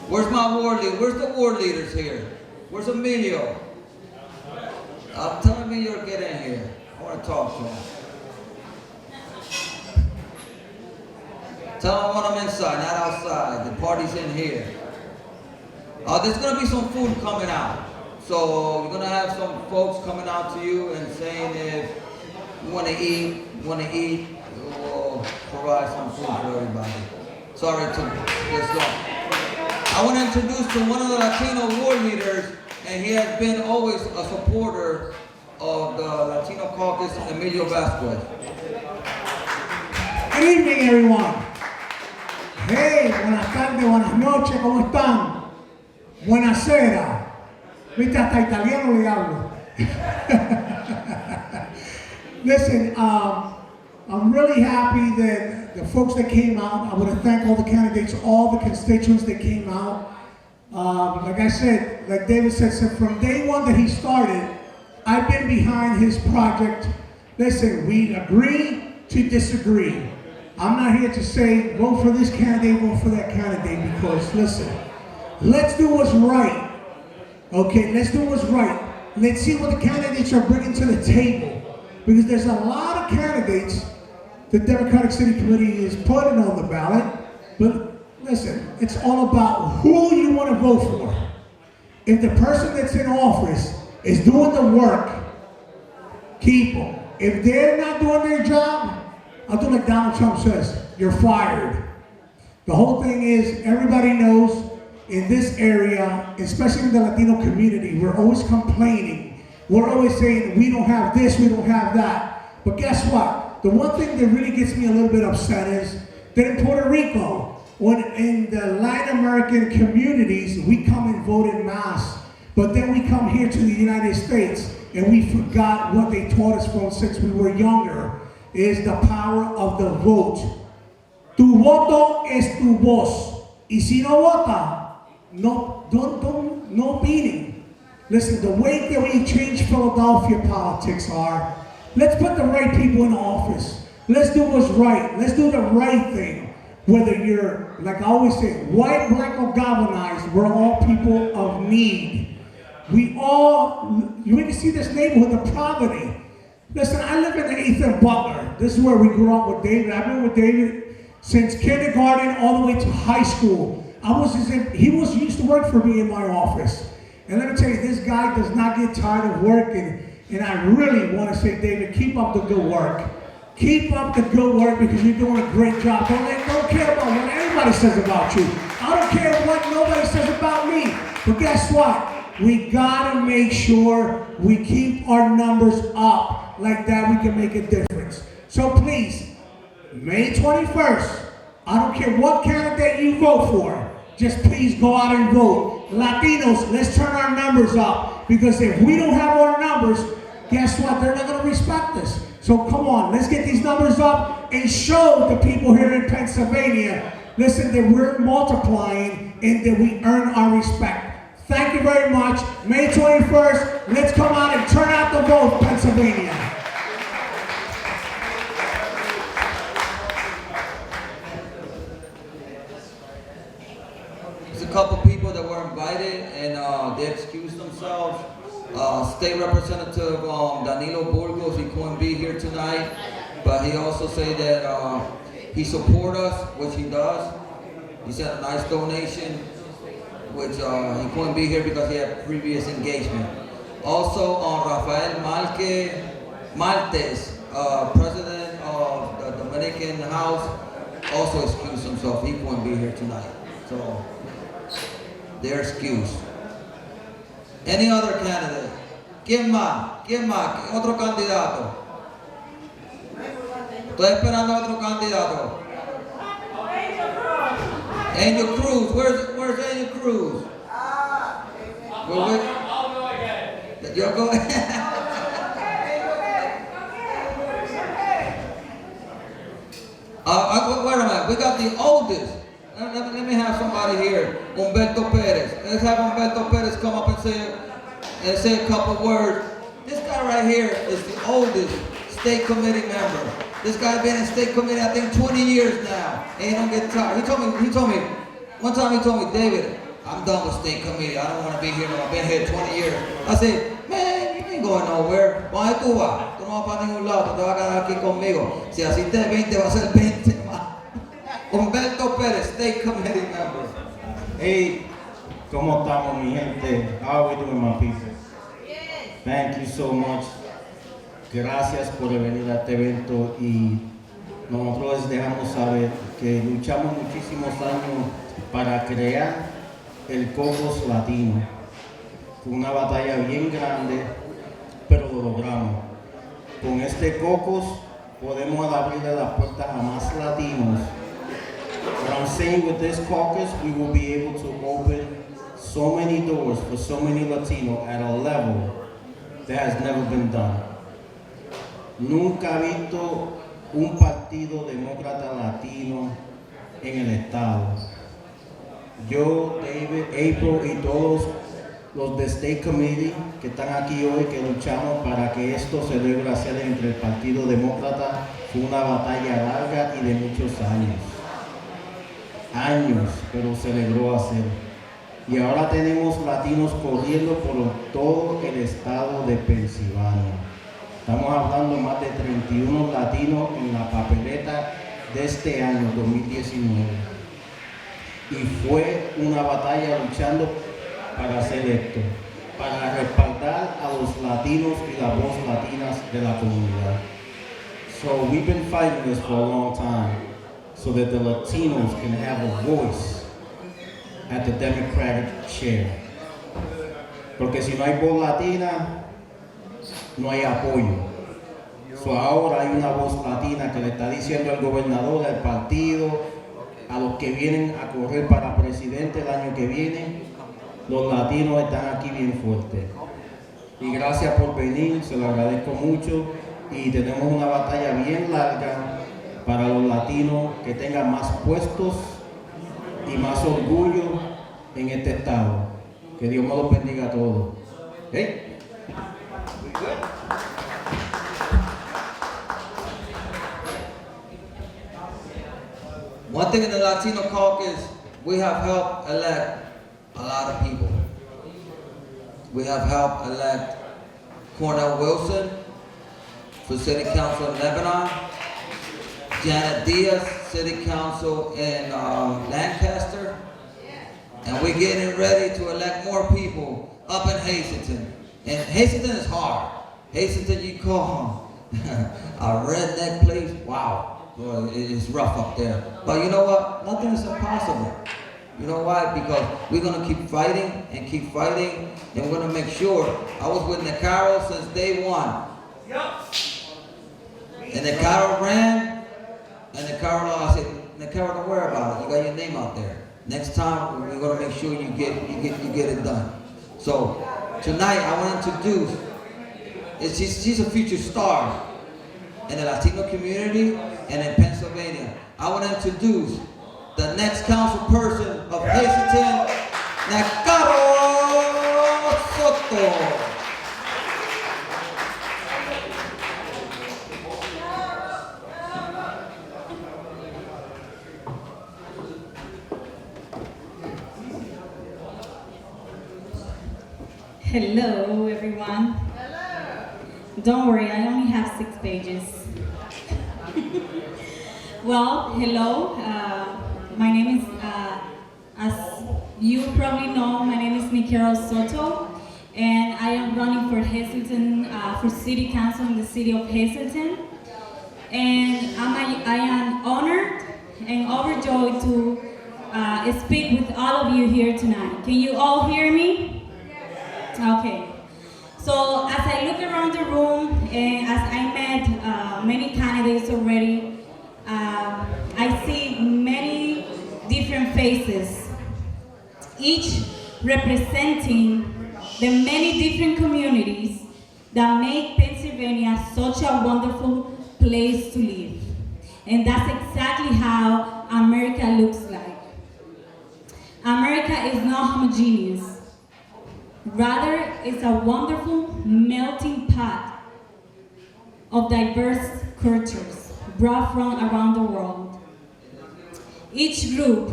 Where's my ward leader? Where's the ward leaders here? Where's Emilio? Tell Emilio to get in here. I want to talk to him. Tell him I want him inside, not outside. The party's in here. There's going to be some food coming out. So you're going to have some folks coming out to you and saying if you want to eat, we'll provide some food for everybody. Sorry to this long. I want to introduce to one of the Latino ward leaders, and he has been always a supporter of the Latino Caucus, Emilio Vasquez. Good evening, everyone. Hey, buenas tardes, buenas noches, ¿cómo están? Buenasera. Viste, hasta italiano le hablo. Listen, I'm really happy that the folks that came out, I want to thank all the candidates, all the constituents that came out. Like I said, like David said, so from day one that he started, I've been behind his project. Listen, we agree to disagree. I'm not here to say, vote for this candidate, vote for that candidate, because listen, let's do what's right. Okay, let's do what's right. Let's see what the candidates are bringing to the table. Because there's a lot of candidates the Democratic City Committee is putting on the ballot. But listen, it's all about who you want to vote for. If the person that's in office is doing the work, keep them. If they're not doing their job, I'll do like Donald Trump says, you're fired. The whole thing is, everybody knows in this area, especially in the Latino community, we're always complaining. We're always saying, we don't have this, we don't have that. But guess what? The one thing that really gets me a little bit upset is that in Puerto Rico, when in the Latin American communities, we come and vote en masse. But then we come here to the United States and we forgot what they taught us from since we were younger, is the power of the vote. Tu voto es tu voz. Y si no vota, no beating. Listen, the way that we change Philadelphia politics are, let's put the right people in office. Let's do what's right. Let's do the right thing. Whether you're, like I always say, white, black, or galvanized, we're all people of need. We can see this neighborhood of poverty. Listen, I live in the 8th and Butler. This is where we grew up with David. I've been with David since kindergarten all the way to high school. He used to work for me in my office. And let me tell you, this guy does not get tired of working. And I really want to say, David, keep up the good work. Keep up the good work because you're doing a great job. Don't care about what anybody says about you. I don't care what nobody says about me. But guess what? We gotta make sure we keep our numbers up. Like that, we can make a difference. So please, May 21st, I don't care what candidate you vote for, just please go out and vote. Latinos, let's turn our numbers up. Because if we don't have our numbers, guess what? They're not gonna respect us. So come on, let's get these numbers up and show the people here in Pennsylvania, listen, that we're multiplying and that we earn our respect. Thank you very much. May 21st, let's come out and turn out the vote, Pennsylvania. There's a couple people that were invited and they excused themselves. State Representative Danilo Burgos, he couldn't be here tonight, but he also said that he supports us, which he does. He sent a nice donation, which he couldn't be here because he had previous engagement. Also, Rafael Maltes, President of the Dominican House, also excused himself. He couldn't be here tonight. So, they're excused. Any other candidate? ¿Quién más? ¿Quién más? ¿Otro candidato? Estoy esperando otro candidato. Angel Cruz. Where's Angel Cruz? I'll go again. You'll go ahead. Wait a minute. We got the oldest. Let me have somebody here. Humberto Perez. Let's have Humberto Perez come up and say a couple words. This guy right here is the oldest state committee member. This guy been in state committee, I think 20 years now. And he don't get tired. He told me, one time he told me, David, I'm done with state committee. I don't want to be here no more. I've been here 20 years. I said, man, you ain't going nowhere. ¿Dónde tú vas? Tú no vas para ningún lado. Tú te vas a quedar aquí conmigo. Si asiste 20, va a ser 20 más. Humberto Pérez, state committee member. Hey, ¿cómo estamos, mi gente? How are we doing, my people? Thank you so much. Gracias por venir a este evento y nosotros les dejamos saber que luchamos muchísimos años para crear el Caucus Latino. Fue una batalla bien grande, pero lo logramos. Con este Caucus podemos abrirle las puertas a más latinos. What I'm saying with this caucus, we will be able to open so many doors for so many Latinos at a level that has never been done. Nunca he visto un partido demócrata latino en el estado. Yo, David, April y todos los de State Committee que están aquí hoy, que luchamos para que esto se logre hacer entre el Partido Demócrata, fue una batalla larga y de muchos años, pero se logró hacer. Y ahora tenemos latinos corriendo por todo el estado de Pensilvania. Estamos hablando más de 31 latinos en la papeleta de este año, 2019. Y fue una batalla luchando para ser electo, para respaldar a los latinos y las voces latinas de la comunidad. So we've been fighting this for a long time, so that the Latinos can have a voice at the Democratic chair. Porque si no hay voz latina, no hay apoyo. So ahora hay una voz latina que le está diciendo al gobernador, al partido, a los que vienen a correr para presidente el año que viene, los latinos están aquí bien fuertes. Y gracias por venir, se lo agradezco mucho y tenemos una batalla bien larga para los latinos que tengan más puestos y más orgullo en este estado. Que Dios me los bendiga a todos. ¿Eh? One thing in the Latino caucus, we have helped elect a lot of people. We have helped elect Cornell Wilson for City Council in Lebanon, Janet Diaz, City Council in Lancaster, and we're getting ready to elect more people up in Hazleton. And Hazleton is hard. Hazleton, you call a redneck place, wow. Boy, it's rough up there. But you know what? Nothing is impossible. You know why? Because we're going to keep fighting, and we're going to make sure. I was with Nicaro since day one. And Nicaro ran, and Nicaro, I said, Nicaro, don't worry about it. You got your name out there. Next time, we're going to make sure you get it done. So tonight, I want to introduce. She's a future star in the Latino community and in Pennsylvania. I want to introduce the next council person of Hazleton, Nicaro Soto. Hello, everyone. Don't worry, I only have 6 pages. Well, hello. My name is, as you probably know, my name is Nicaro Soto, and I am running for Hazleton, for City Council in the city of Hazleton. And I am honored and overjoyed to speak with all of you here tonight. Can you all hear me? Okay. So as I look around the room and as I met many candidates already, I see many different faces, each representing the many different communities that make Pennsylvania such a wonderful place to live. And that's exactly how America looks like. America is not homogeneous. Rather, it's a wonderful melting pot of diverse cultures. brought from around the world. Each group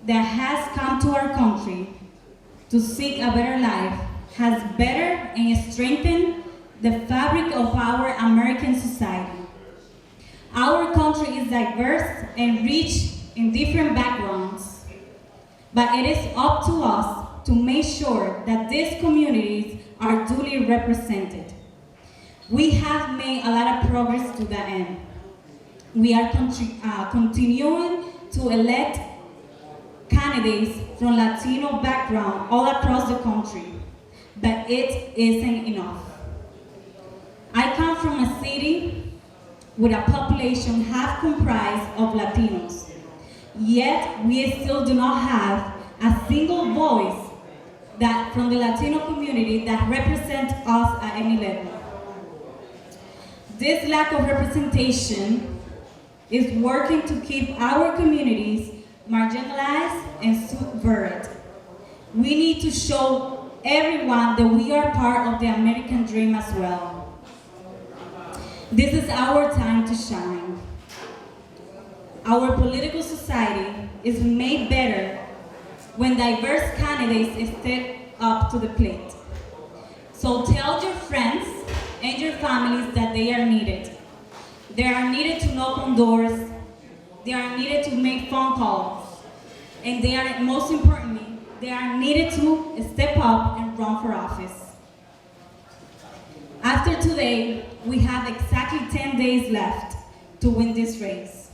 that has come to our country to seek a better life has better and strengthened the fabric of our American society. Our country is diverse and rich in different backgrounds, but it is up to us to make sure that these communities are duly represented. We have made a lot of progress to that end. We are continuing to elect candidates from Latino background all across the country, but it isn't enough. I come from a city with a population half comprised of Latinos, yet we still do not have a single voice that from the Latino community that represents us at any level. This lack of representation is working to keep our communities marginalized and subverted. We need to show everyone that we are part of the American dream as well. This is our time to shine. Our political society is made better when diverse candidates step up to the plate. So tell your friends and your families that they are needed. They are needed to knock on doors. They are needed to make phone calls. And they are, most importantly, they are needed to step up and run for office. After today, we have exactly 10 days left to win this race.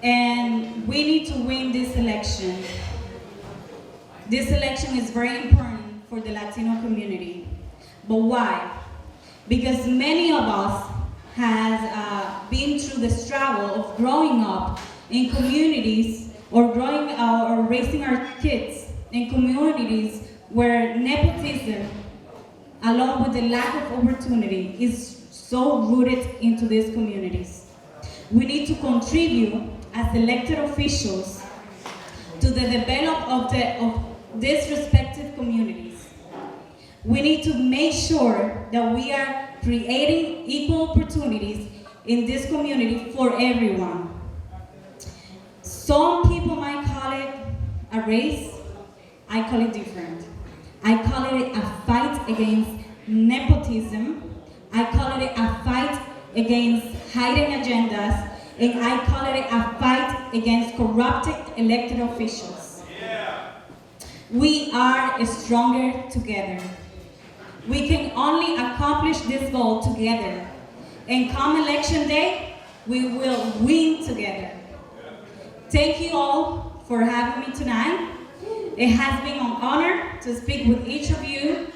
And we need to win this election. This election is very important for the Latino community. But why? Because many of us has been through the struggle of growing up in communities or raising our kids in communities where nepotism, along with the lack of opportunity, is so rooted into these communities. We need to contribute as elected officials to the development of these respective communities. We need to make sure that we are creating equal opportunities in this community for everyone. Some people might call it a race. I call it different. I call it a fight against nepotism. I call it a fight against hiding agendas. And I call it a fight against corrupted elected officials. Yeah. We are stronger together. We can only accomplish this goal together. And come election day, we will win together. Thank you all for having me tonight. It has been an honor to speak with each of you.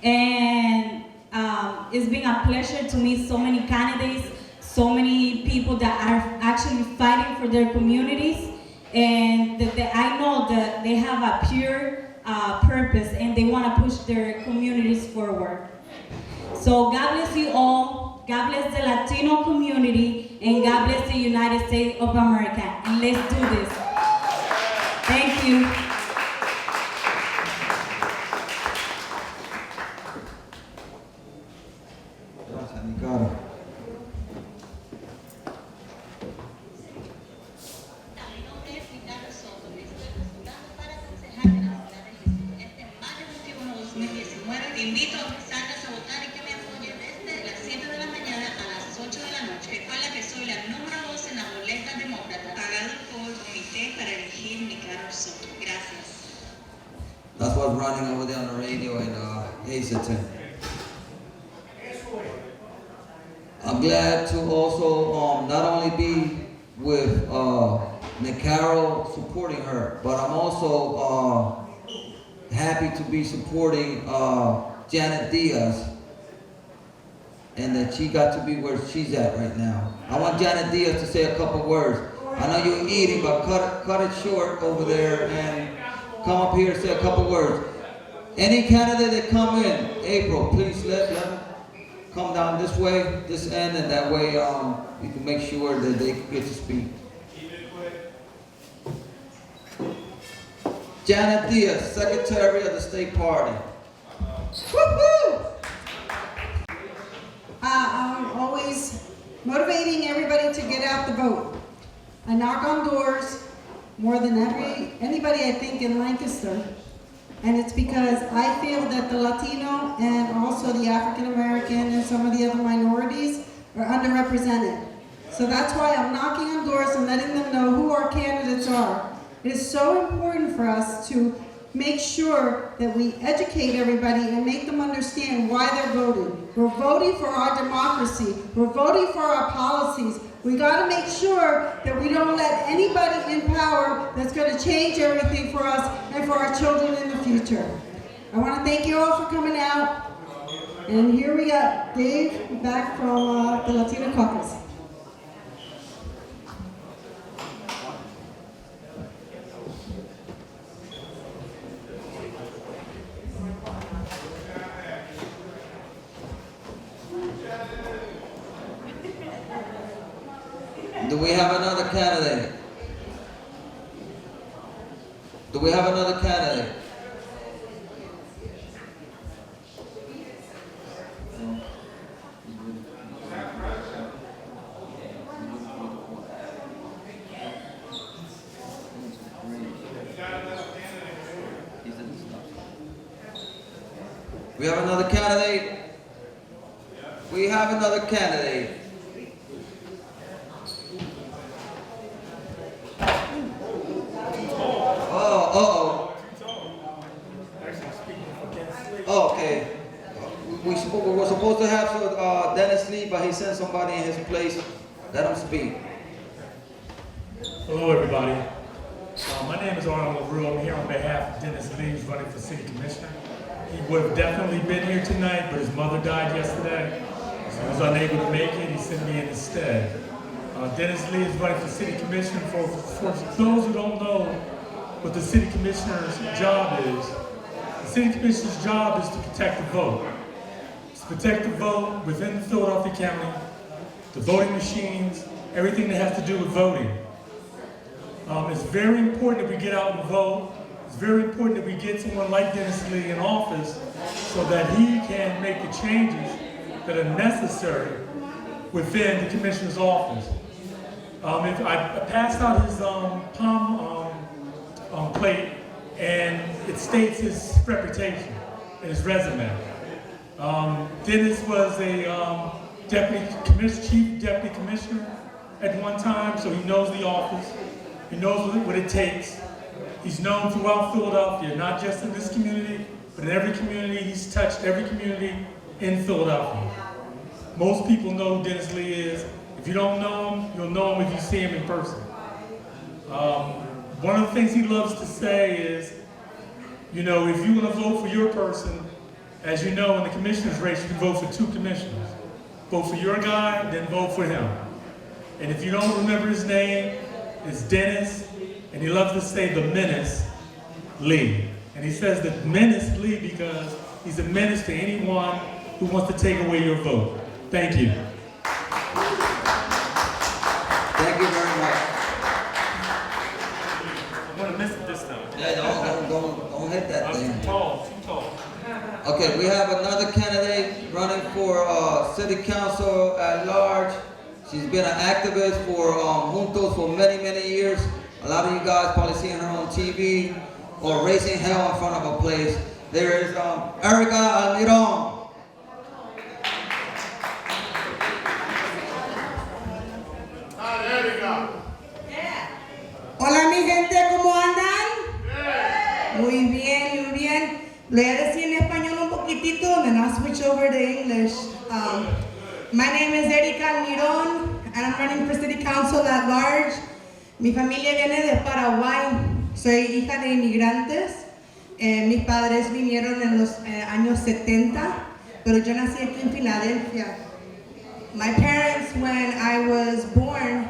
And it's been a pleasure to meet so many candidates, so many people that are actually fighting for their communities. And that I know that they have a pure purpose and they want to push their communities forward. So God bless you all. God bless the Latino community, and God bless the United States of America. And let's do this. Thank you. Gracias, Nicara. Te invito a que salgas a votar y que me apoyes desde las 7 de la mañana a las 8 de la noche. Recuerda que soy la número 2 en la boleta demócrata, pagado por el comité para elegir Nicara Soto. Gracias. That's what's running over there on the radio in Hazleton. I'm glad to also not only be with Nicara supporting her, but I'm also happy to be supporting Janet Diaz, and that she got to be where she's at right now. I want Janet Diaz to say a couple words. I know you're eating, but cut it short over there and come up here and say a couple words. Any candidate that come in, April, please let them come down this way, this end, and that way we can make sure that they get to speak. Janet Diaz, Secretary of the State Party. Woo-hoo! I'm always motivating everybody to get out the vote. I knock on doors more than anybody I think in Lancaster. And it's because I feel that the Latino and also the African American and some of the other minorities are underrepresented. So that's why I'm knocking on doors and letting them know who our candidates are. It is so important for us to make sure that we educate everybody and make them understand why they're voting. We're voting for our democracy. We're voting for our policies. We got to make sure that we don't let anybody in power that's going to change everything for us and for our children in the future. I want to thank you all for coming out. And here we got Dave back from the Latino Caucus. Do we have another candidate? Do we have another candidate? We have another candidate. We have another candidate. Oh, okay. We were supposed to have Dennis Lee, but he sent somebody in his place. Let him speak. Hello, everybody. My name is Arnold LaRue. I'm here on behalf of Dennis Lee, who's running for city commissioner. He would have definitely been here tonight, but his mother died yesterday, so he was unable to make it. He sent me in instead. Dennis Lee is running for city commissioner. For those who don't know what the city commissioner's job is, the city commissioner's job is to protect the vote. It's to protect the vote within Philadelphia County, the voting machines, everything that has to do with voting. It's very important that we get out and vote. It's very important that we get someone like Dennis Lee in office so that he can make the changes that are necessary within the commissioner's office. If I passed out his palm plate, and it states his reputation and his resume. Dennis was a chief deputy commissioner at one time, so he knows the office. He knows what it takes. He's known throughout Philadelphia, not just in this community, but in every community. He's touched every community in Philadelphia. Most people know who Dennis Lee is. If you don't know him, you'll know him if you see him in person. One of the things he loves to say is, you know, if you want to vote for your person, as you know, in the commissioner's race, you can vote for 2 commissioners. Vote for your guy, then vote for him. And if you don't remember his name, it's Dennis, and he loves to say the Menace Lee. And he says the Menace Lee because he's a menace to anyone who wants to take away your vote. Thank you. Thank you very much. I'm gonna miss it this time. Yeah, don't hit that thing. Too tall. Okay, we have another candidate running for city council at large. She's been an activist for Juntos for many, many years. A lot of you guys probably seen her on TV or raising hell in front of a place. There is Erica Almiron. Hola mi gente, ¿cómo andan? Muy bien, muy bien. Le voy a decir en español un poquitito, and then I'll switch over to English. My name is Erika Almiron, and I'm running for City Council at large. Mi familia viene de Paraguay. Soy hija de inmigrantes. Mis padres vinieron en los años 70, pero yo nací aquí en Filadelfia. My parents, when I was born,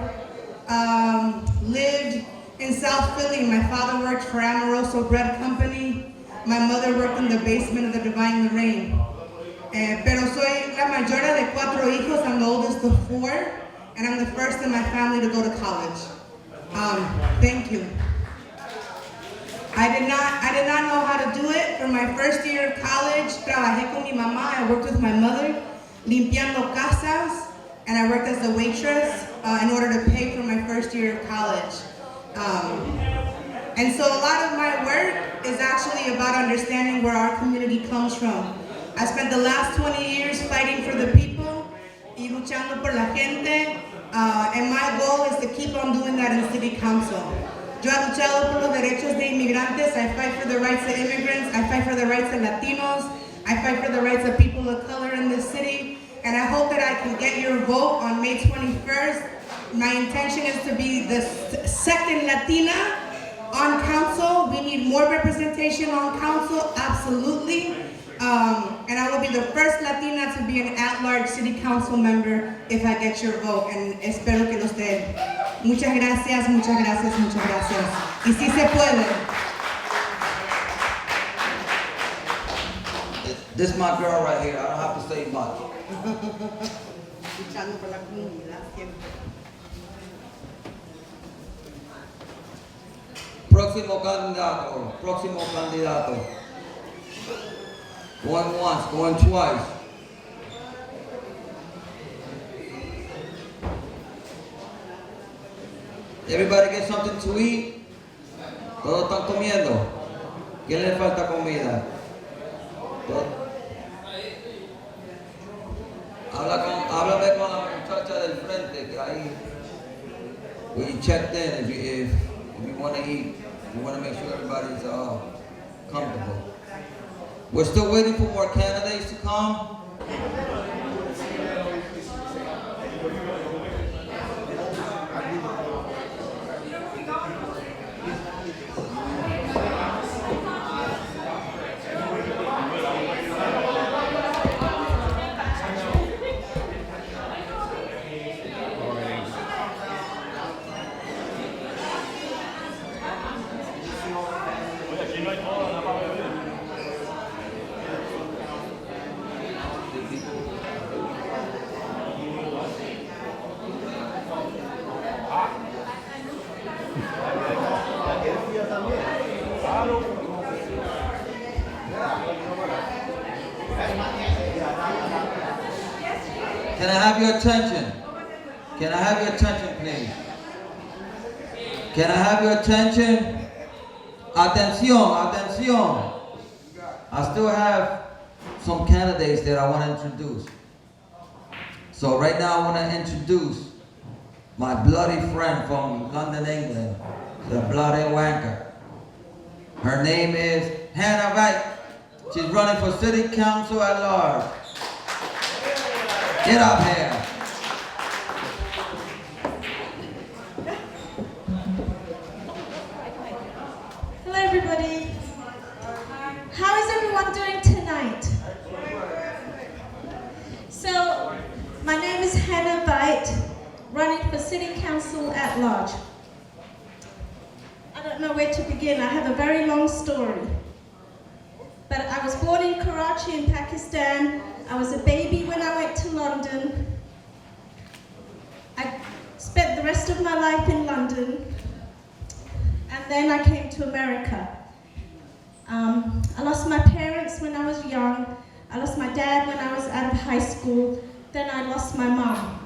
lived in South Philly. My father worked for Amoroso Bread Company. My mother worked in the basement of the Divine Lorraine. Pero soy la mayor de 4 hijos. I'm the oldest of 4, and I'm the first in my family to go to college. Thank you. I did not know how to do it. For my first year of college, trabajé con mi mamá. I worked with my mother, limpiando casas, and I worked as a waitress in order to pay for my first year of college. And so a lot of my work is actually about understanding where our community comes from. I spent the last 20 years fighting for the people y luchando por la gente, and my goal is to keep on doing that in City Council. Yo he luchado por los derechos de inmigrantes, I fight for the rights of immigrants, I fight for the rights of Latinos, I fight for the rights of people of color in this city, and I hope that I can get your vote on May 21st. My intention is to be the second Latina on council. We need more representation on council, absolutely. And I will be the first Latina to be an at-large city council member if I get your vote, and espero que los den. Muchas gracias, muchas gracias, muchas gracias. Y sí se puede. This is my girl right here. I don't have to say much. Luchando por la comunidad siempre. Próximo candidato. Going once, going twice. Everybody get something to eat? Todos están comiendo. ¿Quién le falta comida? Háblame con la muchacha del frente, que ahí we checked in if you want to eat. We want to make sure everybody's comfortable. We're still waiting for more candidates to come. Can I have your attention? Can I have your attention, please? Can I have your attention? Atención, atención. I still have some candidates that I want to introduce. So right now I want to introduce my bloody friend from London, England, the bloody wanker. Her name is Hannah Wright. She's running for City Council at large. Get up here. Hello everybody. How is everyone doing tonight? So, my name is Hannah Wright, running for City Council at large. I don't know where to begin. I have a very long story. But I was born in Karachi in Pakistan. I was a baby when I went to London. I spent the rest of my life in London. And then I came to America. I lost my parents when I was young. I lost my dad when I was out of high school. Then I lost my mom.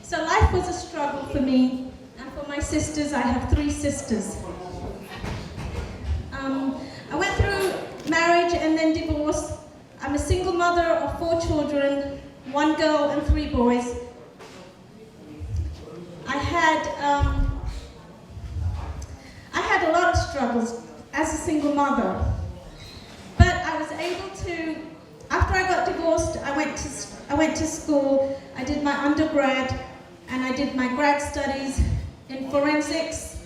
So life was a struggle for me. And for my sisters, I have 3 sisters. I went through marriage and then divorce. I'm a single mother of 4 children, 1 girl and 3 boys. I had a lot of struggles as a single mother. But I was able to, after I got divorced, I went to school, I did my undergrad, and I did my grad studies in forensics.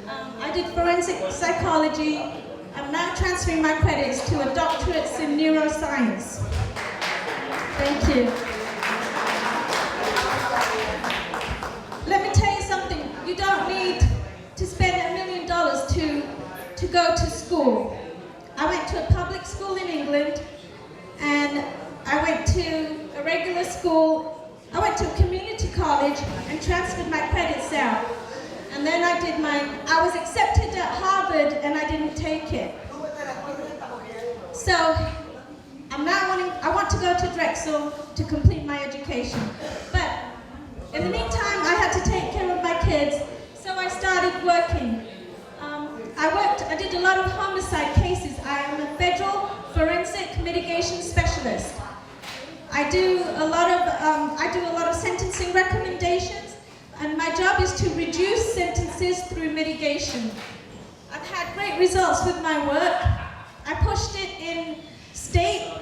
I did forensic psychology. I'm now transferring my credits to a doctorate in neuroscience. Thank you. Let me tell you something. You don't need to spend $1 million to go to school. I went to a public school in England, and I went to a regular school. I went to a community college and transferred my credits out. And then I I was accepted at Harvard and I didn't take it. So I want to go to Drexel to complete my education. But in the meantime, I had to take care of my kids, so I started working. I did a lot of homicide cases. I am a federal forensic mitigation specialist. I do a lot of sentencing recommendations, and my job is to reduce sentences through mitigation. I've had great results with my work. I pushed it in state.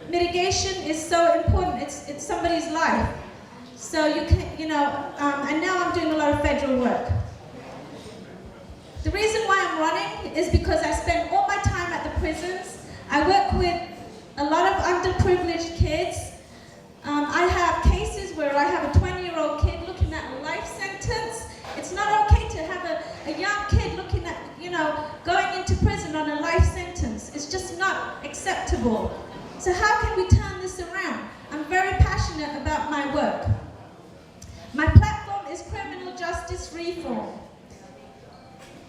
Mitigation is so important. It's somebody's life. So you can, and now I'm doing a lot of federal work. The reason why I'm running is because I spend all my time at the prisons. I work with a lot of underprivileged kids. I have cases where I have a 20-year-old kid looking at a life sentence. It's not okay to have a young kid looking at, going into prison on a life sentence. It's just not acceptable. So how can we turn this around? I'm very passionate about my work. My platform is criminal justice reform.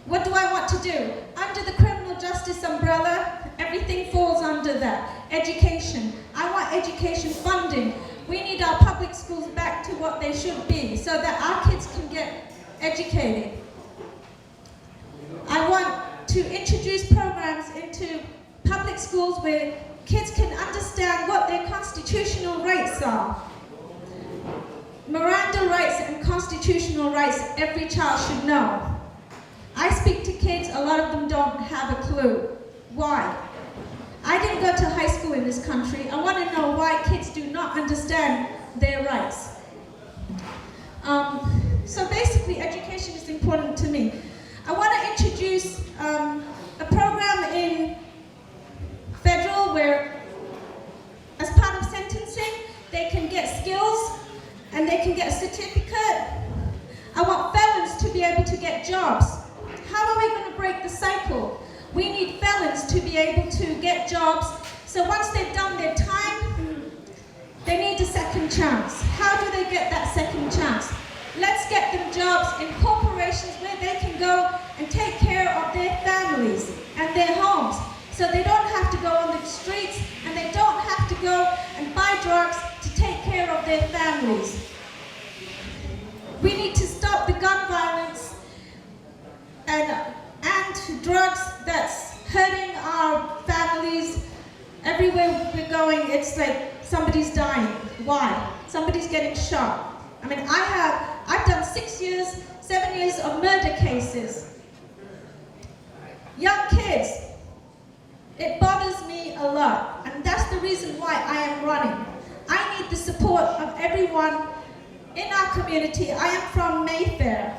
What do I want to do? Under the criminal justice umbrella, everything falls under that. Education. I want education funding. We need our public schools back to what they should be so that our kids can get educated. I want to introduce programs into public schools where kids can understand what their constitutional rights are. Miranda rights and constitutional rights every child should know. I speak to kids, a lot of them don't have a clue. Why? I didn't go to high school in this country. I want to know why kids do not understand their rights. So basically, education is important to me. I want to introduce a program in federal where, as part of sentencing, they can get skills and they can get a certificate. I want felons to be able to get jobs. How are we going to break the cycle? We need felons to be able to get jobs. So once they've done their time, they need a second chance. How do they get that second chance? Let's get them jobs in corporations where they can go and take care of their families and their homes. So they don't have to go on the streets and they don't have to go and buy drugs to take care of their families. We need to stop the gun violence and drugs that's hurting our families. Everywhere we're going, it's like somebody's dying. Why? Somebody's getting shot. I mean, I've done 7 years of murder cases. Young kids, it bothers me a lot, and that's the reason why I am running. I need the support of everyone in our community. I am from Mayfair,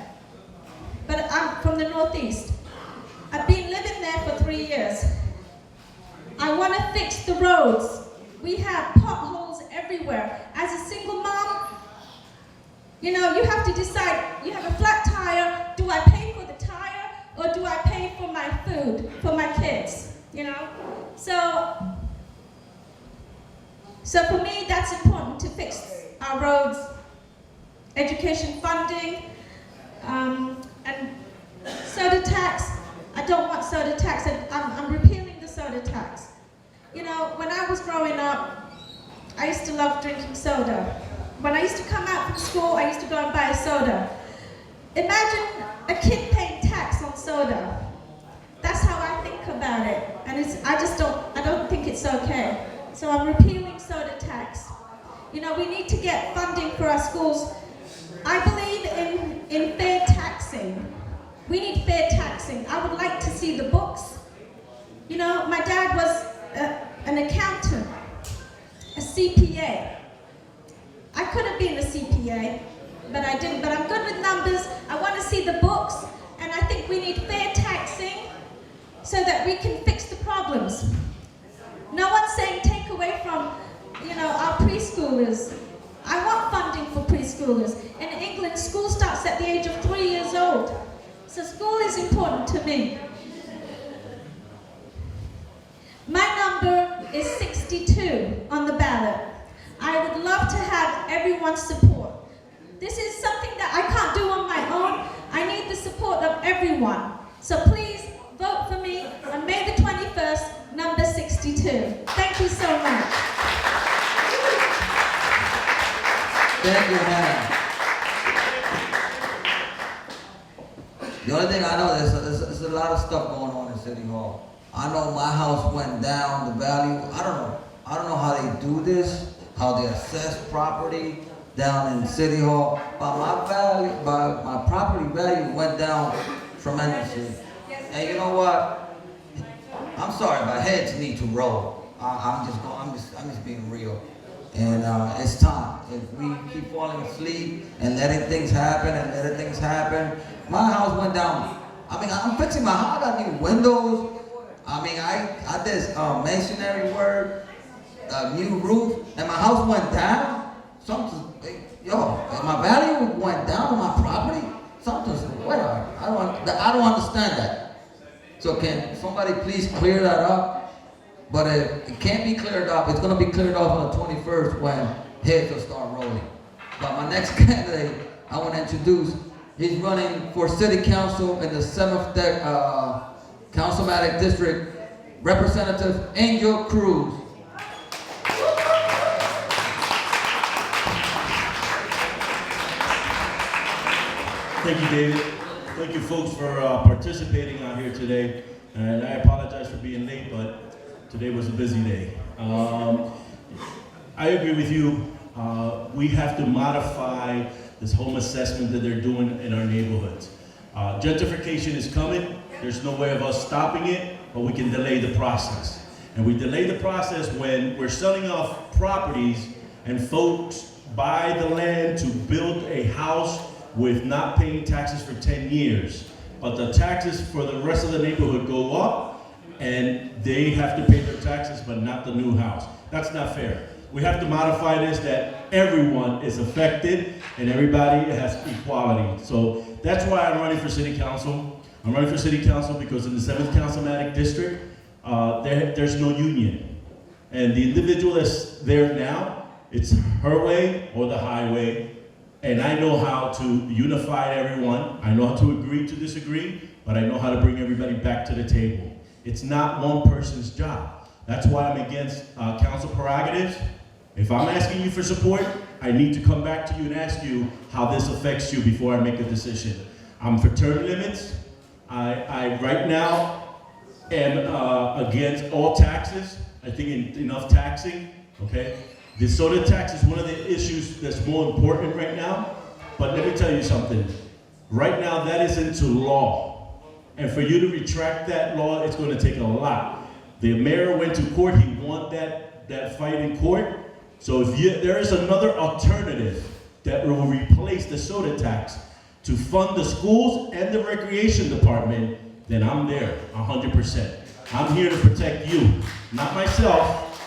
but I'm from the Northeast. I've been living there for 3 years. I want to fix the roads. We have potholes everywhere. As a single mom, you have to decide, you have a flat tire, do I pay for the tire or do I pay for my food, for my kids, So for me, that's important to fix our roads, education funding, and soda tax. I don't want soda tax. I'm repealing the soda tax. When I was growing up, I used to love drinking soda. When I used to come out from school, I used to go and buy a soda. Imagine a kid paying tax on soda. That's how I think about it. And I don't think it's okay. So I'm repealing soda tax. We need to get funding for our schools. I believe in fair taxing. We need fair taxing. I would like to see the books. My dad was an accountant, a CPA. I could have been a CPA, but I didn't. But I'm good with numbers. I want to see the books, and I think we need fair taxing so that we can fix the problems. No one's saying take away from, our preschoolers. I want funding for preschoolers. In England, school starts at the age of 3 years old. So school is important to me. My number is 62 on the ballot. I would love to have everyone's support. This is something that I can't do on my own. I need the support of everyone. So please vote for me on May the 21st, number 62. Thank you so much. Thank you, Hannah. The only thing I know is there's a lot of stuff going on in City Hall. I know my house went down, the value, I don't know how they do this, how they assess property down in City Hall, but my property value went down tremendously. And you know what? I'm sorry, but heads need to roll. I'm just being real. And it's time. If we keep falling asleep and letting things happen, my house went down. I mean, I'm fixing my house. I got new windows. I mean, I did masonry work, a new roof, and my house went down. My value went down on my property. I don't understand that. So can somebody please clear that up? But it can't be cleared up. It's going to be cleared up on the 21st when heads will start rolling. But my next candidate I want to introduce, he's running for city council in the 7th Councilmatic District, Representative Angel Cruz. Thank you, David. Thank you, folks, for participating out here today. And I apologize for being late, but today was a busy day. I agree with you. We have to modify this home assessment that they're doing in our neighborhoods. Gentrification is coming. There's no way of us stopping it, but we can delay the process. And we delay the process when we're selling off properties and folks buy the land to build a house with not paying taxes for 10 years. But the taxes for the rest of the neighborhood go up, and they have to pay their taxes, but not the new house. That's not fair. We have to modify this that everyone is affected and everybody has equality. So that's why I'm running for city council. I'm running for city council because in the 7th Councilmatic District, there's no union. And the individual that's there now, it's her way or the highway. And I know how to unify everyone. I know how to agree to disagree, but I know how to bring everybody back to the table. It's not one person's job. That's why I'm against council prerogatives. If I'm asking you for support, I need to come back to you and ask you how this affects you before I make a decision. I'm for term limits. I right now am against all taxes. I think enough taxing, okay? The soda tax is one of the issues that's more important right now. But let me tell you something. Right now, that is into law. And for you to retract that law, it's going to take a lot. The mayor went to court. He won that fight in court. So if there is another alternative that will replace the soda tax to fund the schools and the recreation department, then I'm there 100%. I'm here to protect you, not myself,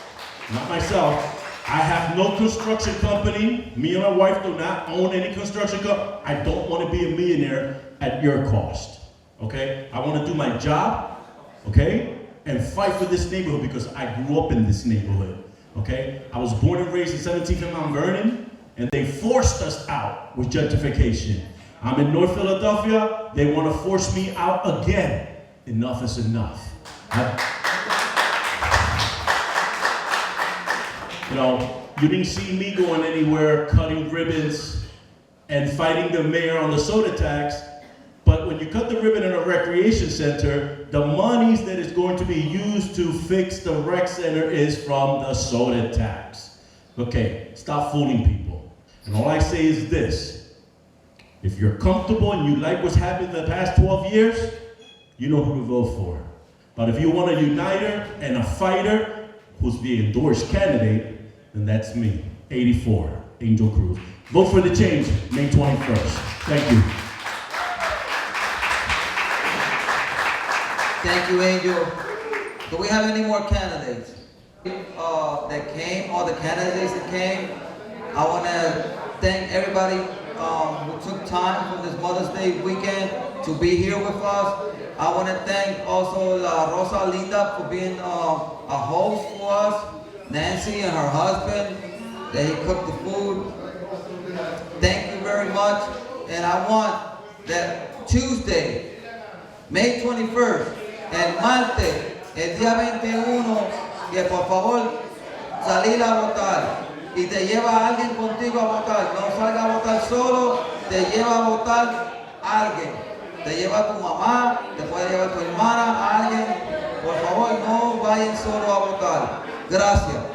not myself. I have no construction company. Me and my wife do not own any construction company. I don't want to be a millionaire at your cost, okay? I want to do my job, okay? And fight for this neighborhood because I grew up in this neighborhood, okay? I was born and raised in 17th and Mount Vernon, and they forced us out with gentrification. I'm in North Philadelphia. They want to force me out again. Enough is enough. You know, you didn't see me going anywhere cutting ribbons and fighting the mayor on the soda tax, but when you cut the ribbon in a recreation center, the monies that is going to be used to fix the rec center is from the soda tax. Okay, stop fooling people. And all I say is this: if you're comfortable and you like what's happened the past 12 years, you know who to vote for. But if you want a uniter and a fighter who's the endorsed candidate, then that's me, 84, Angel Cruz. Vote for the change, May 21st. Thank you. Thank you, Angel. Do we have any more candidates that came, all the candidates that came? I want to thank everybody who took time from this Mother's Day weekend to be here with us. I want to thank also Rosa Linda for being a host for us. Nancy and her husband, that he cooked the food. Thank you very much. And I want that Tuesday, May 21st, el martes, el día 21, que por favor salir a votar. Y te lleva a alguien contigo a votar. No salga a votar solo, te lleva a votar alguien. Te lleva a tu mamá, te puede llevar a tu hermana, a alguien. Por favor, no vayan solo a votar. Gracias.